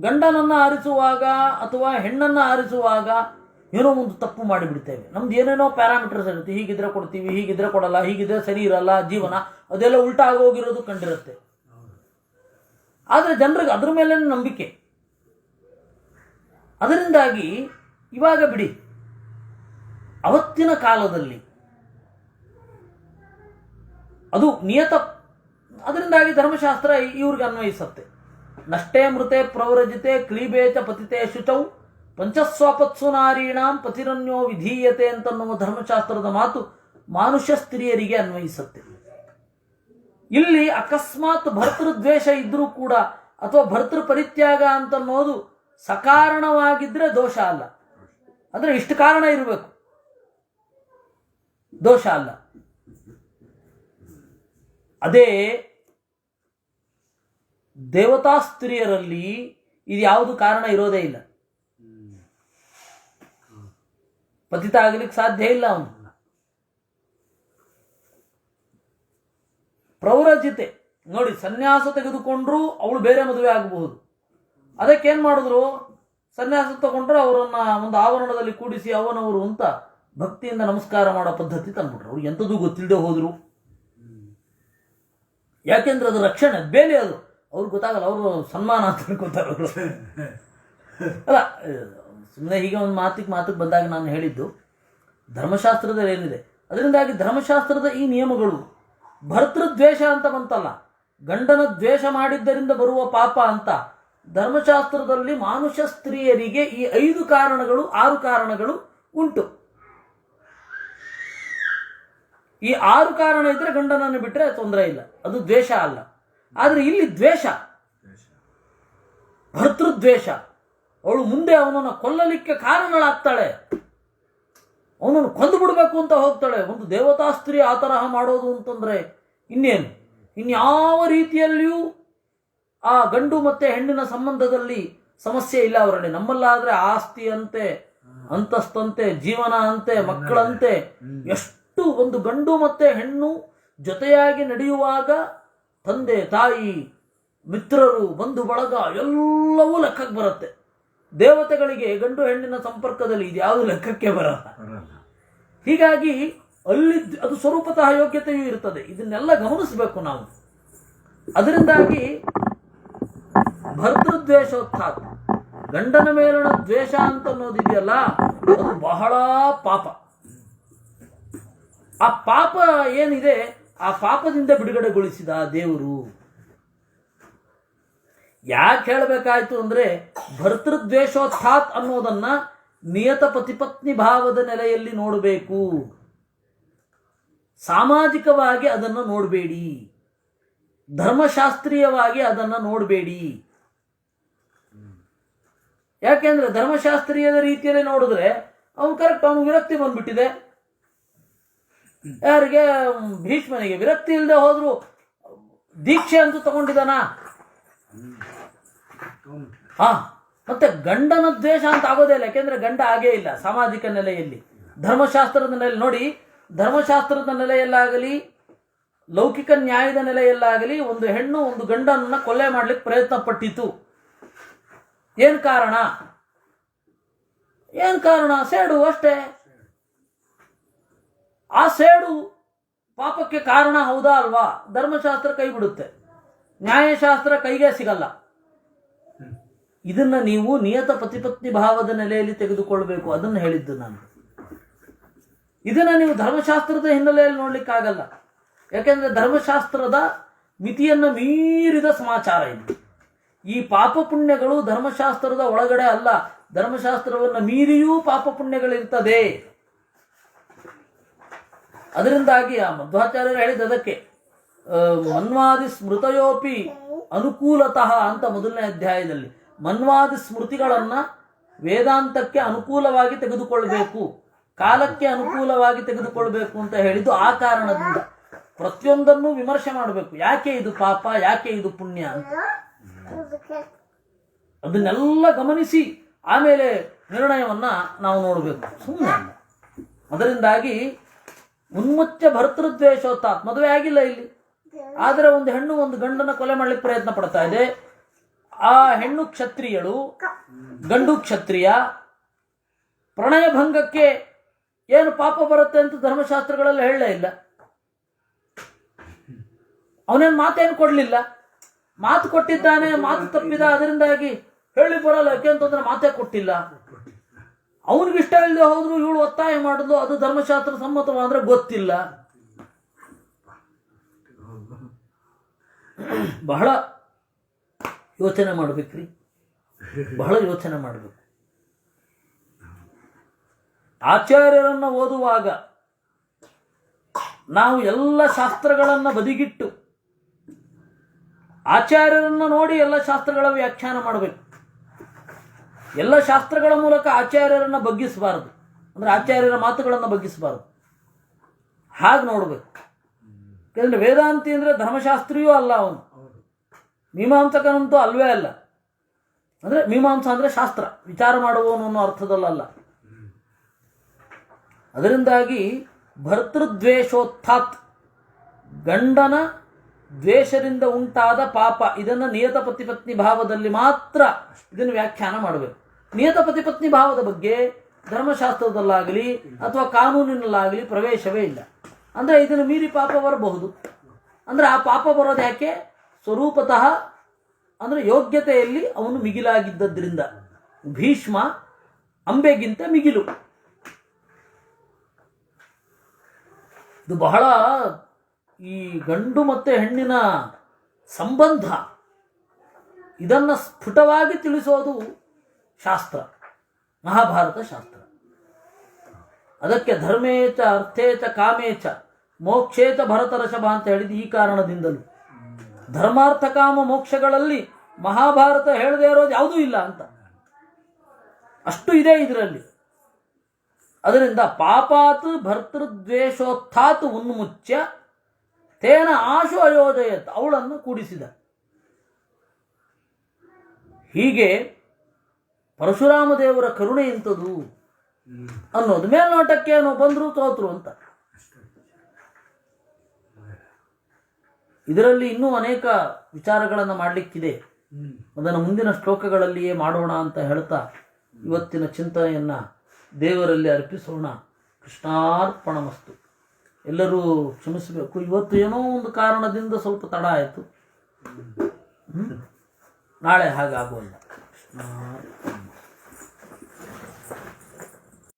ಗಂಡನನ್ನು ಆರಿಸುವಾಗ ಅಥವಾ ಹೆಣ್ಣನ್ನು ಆರಿಸುವಾಗ ಏನೋ ಒಂದು ತಪ್ಪು ಮಾಡಿಬಿಡ್ತೇವೆ. ನಮ್ದು ಏನೇನೋ ಪ್ಯಾರಾಮೀಟರ್ಸ್ ಇರುತ್ತೆ, ಹೀಗಿದ್ರೆ ಕೊಡ್ತೀವಿ, ಹೀಗಿದ್ರೆ ಕೊಡಲ್ಲ, ಹೀಗಿದ್ರೆ ಸರಿ ಇರಲ್ಲ ಜೀವನ, ಅದೆಲ್ಲ ಉಲ್ಟಾ ಆಗೋಗಿರೋದು ಕಂಡಿರುತ್ತೆ. ಆದರೆ ಜನರಿಗೆ ಅದ್ರ ಮೇಲೆ ನಂಬಿಕೆ. ಅದರಿಂದಾಗಿ ಇವಾಗ ಬಿಡಿ, ಅವತ್ತಿನ ಕಾಲದಲ್ಲಿ ಅದು ನಿಯತ. ಅದರಿಂದಾಗಿ ಧರ್ಮಶಾಸ್ತ್ರ ಇವ್ರಿಗೆ ಅನ್ವಯಿಸುತ್ತೆ. ನಷ್ಟೇ ಮೃತೆ ಪ್ರವ್ರಜಿತೆ ಕ್ಲೀಬೇಚ ಪತಿತೆ ಶುಚೌ ಪಂಚಸ್ವಾಪತ್ಸು ನಾರೀಣಾಂ ಪತಿರನ್ಯೋ ವಿಧೀಯತೆ ಅಂತನ್ನುವ ಧರ್ಮಶಾಸ್ತ್ರದ ಮಾತು ಮಾನುಷ್ಯ ಸ್ತ್ರೀಯರಿಗೆ ಅನ್ವಯಿಸುತ್ತೆ. ಇಲ್ಲಿ ಅಕಸ್ಮಾತ್ ಭರ್ತೃದ್ವೇಷ ಇದ್ರೂ ಕೂಡ ಅಥವಾ ಭರ್ತೃ ಪರಿತ್ಯಾಗ ಅಂತನ್ನೋದು ಸಕಾರಣವಾಗಿದ್ರೆ ದೋಷ ಅಲ್ಲ. ಅಂದರೆ ಇಷ್ಟು ಕಾರಣ ಇರಬೇಕು, ದೋಷ ಅಲ್ಲ. ಅದೇ ದೇವತಾ ಸ್ತ್ರೀಯರಲ್ಲಿ ಇದು ಯಾವುದು ಕಾರಣ ಇರೋದೇ ಇಲ್ಲ. ಪತಿತ ಆಗಲಿಕ್ಕೆ ಸಾಧ್ಯ ಇಲ್ಲ. ಅವನು ಪ್ರವ್ರಜಿತೆ ನೋಡಿ, ಸನ್ಯಾಸ ತೆಗೆದುಕೊಂಡ್ರು ಅವಳು ಬೇರೆ ಮದುವೆ ಆಗಬಹುದು. ಅದಕ್ಕೇನು ಮಾಡಿದ್ರು, ಸನ್ಯಾಸ ತಗೊಂಡ್ರೆ ಅವರನ್ನ ಒಂದು ಆವರಣದಲ್ಲಿ ಕೂಡಿಸಿ ಅವನವರು ಅಂತ ಭಕ್ತಿಯಿಂದ ನಮಸ್ಕಾರ ಮಾಡೋ ಪದ್ಧತಿ ತಂದ್ಬಿಟ್ರು. ಅವ್ರಿಗೆ ಎಂಥದ್ದು ಗೊತ್ತಿಲ್ಲದೆ ಹೋದ್ರು. ಯಾಕೆಂದ್ರೆ ಅದು ರಕ್ಷಣೆ, ಬೇಲಿ ಅದು. ಅವ್ರಿಗೆ ಗೊತ್ತಾಗಲ್ಲ, ಅವರು ಸನ್ಮಾನ ಅಂತ ಅನ್ಕೋತಾರೆ ಅವರು. ಅಲ್ಲ, ಸುಮ್ಮನೆ ಹೀಗೆ ಒಂದು ಮಾತಿಗೆ ಬಂದಾಗ ನಾನು ಹೇಳಿದ್ದು, ಧರ್ಮಶಾಸ್ತ್ರದಲ್ಲಿ ಏನಿದೆ, ಅದರಿಂದಾಗಿ ಧರ್ಮಶಾಸ್ತ್ರದ ಈ ನಿಯಮಗಳು ಭರ್ತೃದ್ವೇಷ ಅಂತ ಬಂತಲ್ಲ, ಗಂಡನ ದ್ವೇಷ ಮಾಡಿದ್ದರಿಂದ ಬರುವ ಪಾಪ ಅಂತ. ಧರ್ಮಶಾಸ್ತ್ರದಲ್ಲಿ ಮಾನುಷ ಸ್ತ್ರೀಯರಿಗೆ ಈ 5 ಕಾರಣಗಳು 6 ಕಾರಣಗಳು ಉಂಟು. ಈ 6 ಕಾರಣ ಇದ್ರೆ ಗಂಡನನ್ನು ಬಿಟ್ಟರೆ ತೊಂದರೆ ಇಲ್ಲ, ಅದು ದ್ವೇಷ ಅಲ್ಲ. ಆದರೆ ಇಲ್ಲಿ ದ್ವೇಷ, ಭರ್ತೃದ್ವೇಷ. ಅವಳು ಮುಂದೆ ಅವನನ್ನು ಕೊಲ್ಲಲಿಕ್ಕೆ ಕಾರಣಗಳಾಗ್ತಾಳೆ, ಅವನನ್ನು ಕೊಂದು ಬಿಡಬೇಕು ಅಂತ ಹೋಗ್ತಾಳೆ. ಒಂದು ದೇವತಾ ಸ್ತ್ರೀ ಆ ತರಹ ಮಾಡೋದು ಅಂತಂದ್ರೆ ಇನ್ನೇನು, ಇನ್ಯಾವ ರೀತಿಯಲ್ಲಿಯೂ ಆ ಗಂಡು ಮತ್ತೆ ಹೆಣ್ಣಿನ ಸಂಬಂಧದಲ್ಲಿ ಸಮಸ್ಯೆ ಇಲ್ಲ ಅವರಲ್ಲಿ. ನಮ್ಮಲ್ಲಾದ್ರೆ ಆಸ್ತಿ ಅಂತೆ, ಅಂತಸ್ತಂತೆ, ಜೀವನ ಅಂತೆ, ಮಕ್ಕಳಂತೆ, ಎಷ್ಟು ಒಂದು ಗಂಡು ಮತ್ತೆ ಹೆಣ್ಣು ಜೊತೆಯಾಗಿ ನಡೆಯುವಾಗ ತಂದೆ ತಾಯಿ ಮಿತ್ರರು ಬಂಧು ಬಳಗ ಎಲ್ಲವೂ ಲೆಕ್ಕಕ್ಕೆ ಬರುತ್ತೆ. ದೇವತೆಗಳಿಗೆ ಗಂಡು ಹೆಣ್ಣಿನ ಸಂಪರ್ಕದಲ್ಲಿ ಇದು ಯಾವುದು ಲೆಕ್ಕಕ್ಕೆ ಬರಲ್ಲ. ಹೀಗಾಗಿ ಅಲ್ಲಿ ಅದು ಸ್ವರೂಪತಃ ಯೋಗ್ಯತೆಯೂ ಇರ್ತದೆ. ಇದನ್ನೆಲ್ಲ ಗಮನಿಸಬೇಕು ನಾವು. ಅದರಿಂದಾಗಿ ಭರ್ತೃದ್ವೇಷೋತ್ಥಾತ್, ಗಂಡನ ಮೇಲಿನ ದ್ವೇಷ ಅಂತ ಅನ್ನೋದಿದೆಯಲ್ಲ, ಅದು ಬಹಳ ಪಾಪ. ಆ ಪಾಪ ಏನಿದೆ, ಆ ಪಾಪದಿಂದ ಬಿಡುಗಡೆಗೊಳಿಸಿದ ದೇವರು. ಯಾಕೆ ಹೇಳಬೇಕಾಯ್ತು ಅಂದ್ರೆ, ಭರ್ತೃದ್ವೇಷೋತ್ಥಾತ್ ಅನ್ನೋದನ್ನ ನಿಯತ ಪತಿಪತ್ನಿ ಭಾವದ ನೆಲೆಯಲ್ಲಿ ನೋಡಬೇಕು. ಸಾಮಾಜಿಕವಾಗಿ ಅದನ್ನು ನೋಡಬೇಡಿ, ಧರ್ಮಶಾಸ್ತ್ರೀಯವಾಗಿ ಅದನ್ನು ನೋಡಬೇಡಿ. ಯಾಕೆಂದ್ರೆ ಧರ್ಮಶಾಸ್ತ್ರೀಯದ ರೀತಿಯಲ್ಲಿ ನೋಡಿದ್ರೆ ಅವನು ಕರೆಕ್ಟ್, ಅವನು ವಿರಕ್ತಿ ಬಂದ್ಬಿಟ್ಟಿದೆ. ಯಾರಿಗೆ? ಭೀಷ್ಮನಿಗೆ ವಿರಕ್ತಿ ಇಲ್ಲದೆ ಹೋದ್ರು ದೀಕ್ಷೆ ಅಂತೂ ತಗೊಂಡಿದ್ದಾನ. ಮತ್ತೆ ಗಂಡನ ದ್ವೇಷ ಅಂತ ಆಗೋದೇ ಇಲ್ಲ, ಯಾಕೆಂದ್ರೆ ಗಂಡ ಆಗೇ ಇಲ್ಲ ಸಾಮಾಜಿಕ ನೆಲೆಯಲ್ಲಿ. ಧರ್ಮಶಾಸ್ತ್ರದ ನೆಲೆಯಲ್ಲಿ ನೋಡಿ, ಧರ್ಮಶಾಸ್ತ್ರದ ನೆಲೆಯಲ್ಲಾಗಲಿ ಲೌಕಿಕ ನ್ಯಾಯದ ನೆಲೆಯಲ್ಲಾಗಲಿ ಒಂದು ಹೆಣ್ಣು ಒಂದು ಗಂಡನನ್ನ ಕೊಲೆ ಮಾಡ್ಲಿಕ್ಕೆ ಪ್ರಯತ್ನ ಪಟ್ಟಿತು. ಏನು ಕಾರಣ? ಸೇಡು ಅಷ್ಟೇ. ಆ ಸೇಡು ಪಾಪಕ್ಕೆ ಕಾರಣ ಹೌದಾ ಅಲ್ವಾ? ಧರ್ಮಶಾಸ್ತ್ರ ಕೈ ಬಿಡುತ್ತೆ, ನ್ಯಾಯಶಾಸ್ತ್ರ ಕೈಗೆ ಸಿಗಲ್ಲ. ಇದನ್ನ ನೀವು ನಿಯತ ಪತಿಪತ್ನಿ ಭಾವದ ನೆಲೆಯಲ್ಲಿ ತೆಗೆದುಕೊಳ್ಬೇಕು. ಅದನ್ನು ಹೇಳಿದ್ದು ನಾನು. ಇದನ್ನ ನೀವು ಧರ್ಮಶಾಸ್ತ್ರದ ಹಿನ್ನೆಲೆಯಲ್ಲಿ ನೋಡ್ಲಿಕ್ಕಾಗಲ್ಲ. ಯಾಕೆಂದ್ರೆ ಧರ್ಮಶಾಸ್ತ್ರದ ಮಿತಿಯನ್ನು ಮೀರಿದ ಸಮಾಚಾರ ಇದು. ಈ ಪಾಪ ಪುಣ್ಯಗಳು ಧರ್ಮಶಾಸ್ತ್ರದ ಒಳಗಡೆ ಅಲ್ಲ, ಧರ್ಮಶಾಸ್ತ್ರವನ್ನು ಮೀರಿಯೂ ಪಾಪ ಪುಣ್ಯಗಳಿರ್ತದೆ. ಅದರಿಂದಾಗಿ ಆ ಮಧ್ವಾಚಾರ್ಯರು ಹೇಳಿದ್ದದಕ್ಕೆ ಮನ್ವಾದಿ ಸ್ಮೃತಯೋಪಿ ಅನುಕೂಲತಃ ಅಂತ ಮೊದಲನೇ ಅಧ್ಯಾಯದಲ್ಲಿ. ಮನ್ವಾದಿ ಸ್ಮೃತಿಗಳನ್ನ ವೇದಾಂತಕ್ಕೆ ಅನುಕೂಲವಾಗಿ ತೆಗೆದುಕೊಳ್ಬೇಕು, ಕಾಲಕ್ಕೆ ಅನುಕೂಲವಾಗಿ ತೆಗೆದುಕೊಳ್ಬೇಕು ಅಂತ ಹೇಳಿದ್ದು ಆ ಕಾರಣದಿಂದ. ಪ್ರತಿಯೊಂದನ್ನು ವಿಮರ್ಶೆ ಮಾಡಬೇಕು, ಯಾಕೆ ಇದು ಪಾಪ, ಯಾಕೆ ಇದು ಪುಣ್ಯ ಅಂತ. ಅದನ್ನೆಲ್ಲ ಗಮನಿಸಿ ಆಮೇಲೆ ನಿರ್ಣಯವನ್ನ ನಾವು ನೋಡಬೇಕು, ಸುಮ್ಮನೆ ಅಲ್ಲ. ಅದರಿಂದಾಗಿ ಉನ್ಮುಚ್ಚ ಭರ್ತೃದ್ವೇಷೋತ್ಥಾತ್, ಮದುವೆ ಆಗಿಲ್ಲ ಇಲ್ಲಿ, ಆದರೆ ಒಂದು ಹೆಣ್ಣು ಒಂದು ಗಂಡನ ಕೊಲೆ ಮಾಡ್ಲಿಕ್ಕೆ ಪ್ರಯತ್ನ ಪಡ್ತಾ ಇದೆ. ಆ ಹೆಣ್ಣು ಕ್ಷತ್ರಿಯಳು, ಗಂಡು ಕ್ಷತ್ರಿಯ. ಪ್ರಣಯ ಭಂಗಕ್ಕೆ ಏನು ಪಾಪ ಬರುತ್ತೆ ಅಂತ ಧರ್ಮಶಾಸ್ತ್ರಗಳೆಲ್ಲ ಹೇಳಲೇ ಇಲ್ಲ. ಅವನೇನು ಮಾತೇನು ಕೊಡ್ಲಿಲ್ಲ, ಮಾತು ಕೊಟ್ಟಿದ್ದಾನೆ, ಮಾತು ತಪ್ಪಿದ. ಅದರಿಂದಾಗಿ ಹೇಳಿ ಬರಲ್ಲ, ಯಾಕೆ ಅಂತಂದ್ರೆ ಮಾತೇ ಕೊಟ್ಟಿಲ್ಲ. ಅವನಿಗಿಷ್ಟ ಇಲ್ಲದೆ ಹೋದ್ರು ಇವಳು ಒತ್ತಾಯ ಮಾಡಿದ್ಲು, ಅದು ಧರ್ಮಶಾಸ್ತ್ರ ಸಮ್ಮತವಾದ್ರೆ ಗೊತ್ತಿಲ್ಲ. ಬಹಳ ಯೋಚನೆ ಮಾಡ್ಬೇಕ್ರಿ, ಬಹಳ ಯೋಚನೆ ಮಾಡಬೇಕು. ಆಚಾರ್ಯರನ್ನ ಓದುವಾಗ ನಾವು ಎಲ್ಲ ಶಾಸ್ತ್ರಗಳನ್ನ ಬದಿಗಿಟ್ಟು ಆಚಾರ್ಯರನ್ನ ನೋಡಿ ಎಲ್ಲ ಶಾಸ್ತ್ರಗಳ ವ್ಯಾಖ್ಯಾನ ಮಾಡಬೇಕು. ಎಲ್ಲ ಶಾಸ್ತ್ರಗಳ ಮೂಲಕ ಆಚಾರ್ಯರನ್ನ ಬಗ್ಗಿಸಬಾರದು, ಅಂದ್ರೆ ಆಚಾರ್ಯರ ಮಾತುಗಳನ್ನು ಬಗ್ಗಿಸಬಾರದು. ಹಾಗೆ ನೋಡಬೇಕು. ಯಾಕಂದ್ರೆ ವೇದಾಂತಿ ಅಂದ್ರೆ ಧರ್ಮಶಾಸ್ತ್ರಿಯೂ ಅಲ್ಲ, ಅವನು ಮೀಮಾಂಸಕನಂತೂ ಅಲ್ವೇ ಅಲ್ಲ. ಅಂದ್ರೆ ಮೀಮಾಂಸ ಅಂದ್ರೆ ಶಾಸ್ತ್ರ ವಿಚಾರ ಮಾಡುವವನು ಅನ್ನೋ ಅರ್ಥದಲ್ಲ. ಅದರಿಂದಾಗಿ ಭರ್ತೃದ್ವೇಷೋತ್ಥಾತ್, ಗಂಡನ ದ್ವೇಷದಿಂದ ಉಂಟಾದ ಪಾಪ, ಇದನ್ನು ನಿಯತ ಪತಿಪತ್ನಿ ಭಾವದಲ್ಲಿ ಮಾತ್ರ ಇದನ್ನು ವ್ಯಾಖ್ಯಾನ ಮಾಡಬೇಕು. ನಿಯತ ಪತಿಪತ್ನಿ ಭಾವದ ಬಗ್ಗೆ ಧರ್ಮಶಾಸ್ತ್ರದಲ್ಲಾಗಲಿ ಅಥವಾ ಕಾನೂನಿನಲ್ಲಾಗಲಿ ಪ್ರವೇಶವೇ ಇಲ್ಲ. ಅಂದರೆ ಇದನ್ನು ಮೀರಿ ಪಾಪ ಬರಬಹುದು. ಅಂದರೆ ಆ ಪಾಪ ಬರೋದು ಯಾಕೆ? ಸ್ವರೂಪತಃ ಅಂದರೆ ಯೋಗ್ಯತೆಯಲ್ಲಿ ಅವನು ಮಿಗಿಲಾಗಿದ್ದರಿಂದ. ಭೀಷ್ಮ ಅಂಬೆಗಿಂತ ಮಿಗಿಲು. ಇದು ಬಹಳ ಈ ಗಂಡು ಮತ್ತು ಹೆಣ್ಣಿನ ಸಂಬಂಧ ಇದನ್ನು ಸ್ಫುಟವಾಗಿ ತಿಳಿಸೋದು ಶಾಸ್ತ್ರ, ಮಹಾಭಾರತ ಶಾಸ್ತ್ರ. ಅದಕ್ಕೆ ಧರ್ಮೇಚ ಅರ್ಥೇಚ ಕಾಮೇಚ ಮೋಕ್ಷೇಚ ಭರತರಷಭ ಅಂತ ಹೇಳಿದ್ದು ಈ ಕಾರಣದಿಂದಲೂ. ಧರ್ಮಾರ್ಥ ಕಾಮ ಮೋಕ್ಷಗಳಲ್ಲಿ ಮಹಾಭಾರತ ಹೇಳದೇ ಇರೋದು ಯಾವುದೂ ಇಲ್ಲ ಅಂತ, ಅಷ್ಟು ಇದೆ ಇದರಲ್ಲಿ. ಅದರಿಂದ ಪಾಪಾತ್ ಭರ್ತೃದ್ವೇಷೋತ್ಥಾತ್ ಉನ್ಮುಚ್ಯ ತೇನ ಆಶು ಅಯೋಜಯತ್, ಅವಳನ್ನು ಕೂಡಿಸಿದ. ಹೀಗೆ ಪರಶುರಾಮ ದೇವರ ಕರುಣೆ ಇಂಥದ್ದು ಅನ್ನೋದು. ಮೇಲ್ನೋಟಕ್ಕೇನೋ ಬಂದರು ತೋತರು ಅಂತ. ಇದರಲ್ಲಿ ಇನ್ನೂ ಅನೇಕ ವಿಚಾರಗಳನ್ನು ಮಾಡಲಿಕ್ಕಿದೆ. ಅದನ್ನು ಮುಂದಿನ ಶ್ಲೋಕಗಳಲ್ಲಿಯೇ ಮಾಡೋಣ ಅಂತ ಹೇಳ್ತಾ ಇವತ್ತಿನ ಚಿಂತನೆಯನ್ನು ದೇವರಲ್ಲಿ ಅರ್ಪಿಸೋಣ. ಕೃಷ್ಣಾರ್ಪಣಮಸ್ತು. ಎಲ್ಲರೂ ಕ್ಷಮಿಸಬೇಕು. ಇವತ್ತು ಏನೋ ಒಂದು ಕಾರಣದಿಂದ ಸ್ವಲ್ಪ ತಡ ಆಯಿತು. ನಾಳೆ ಹಾಗಾಗೋಲ್ಲ. ಕೃಷ್ಣ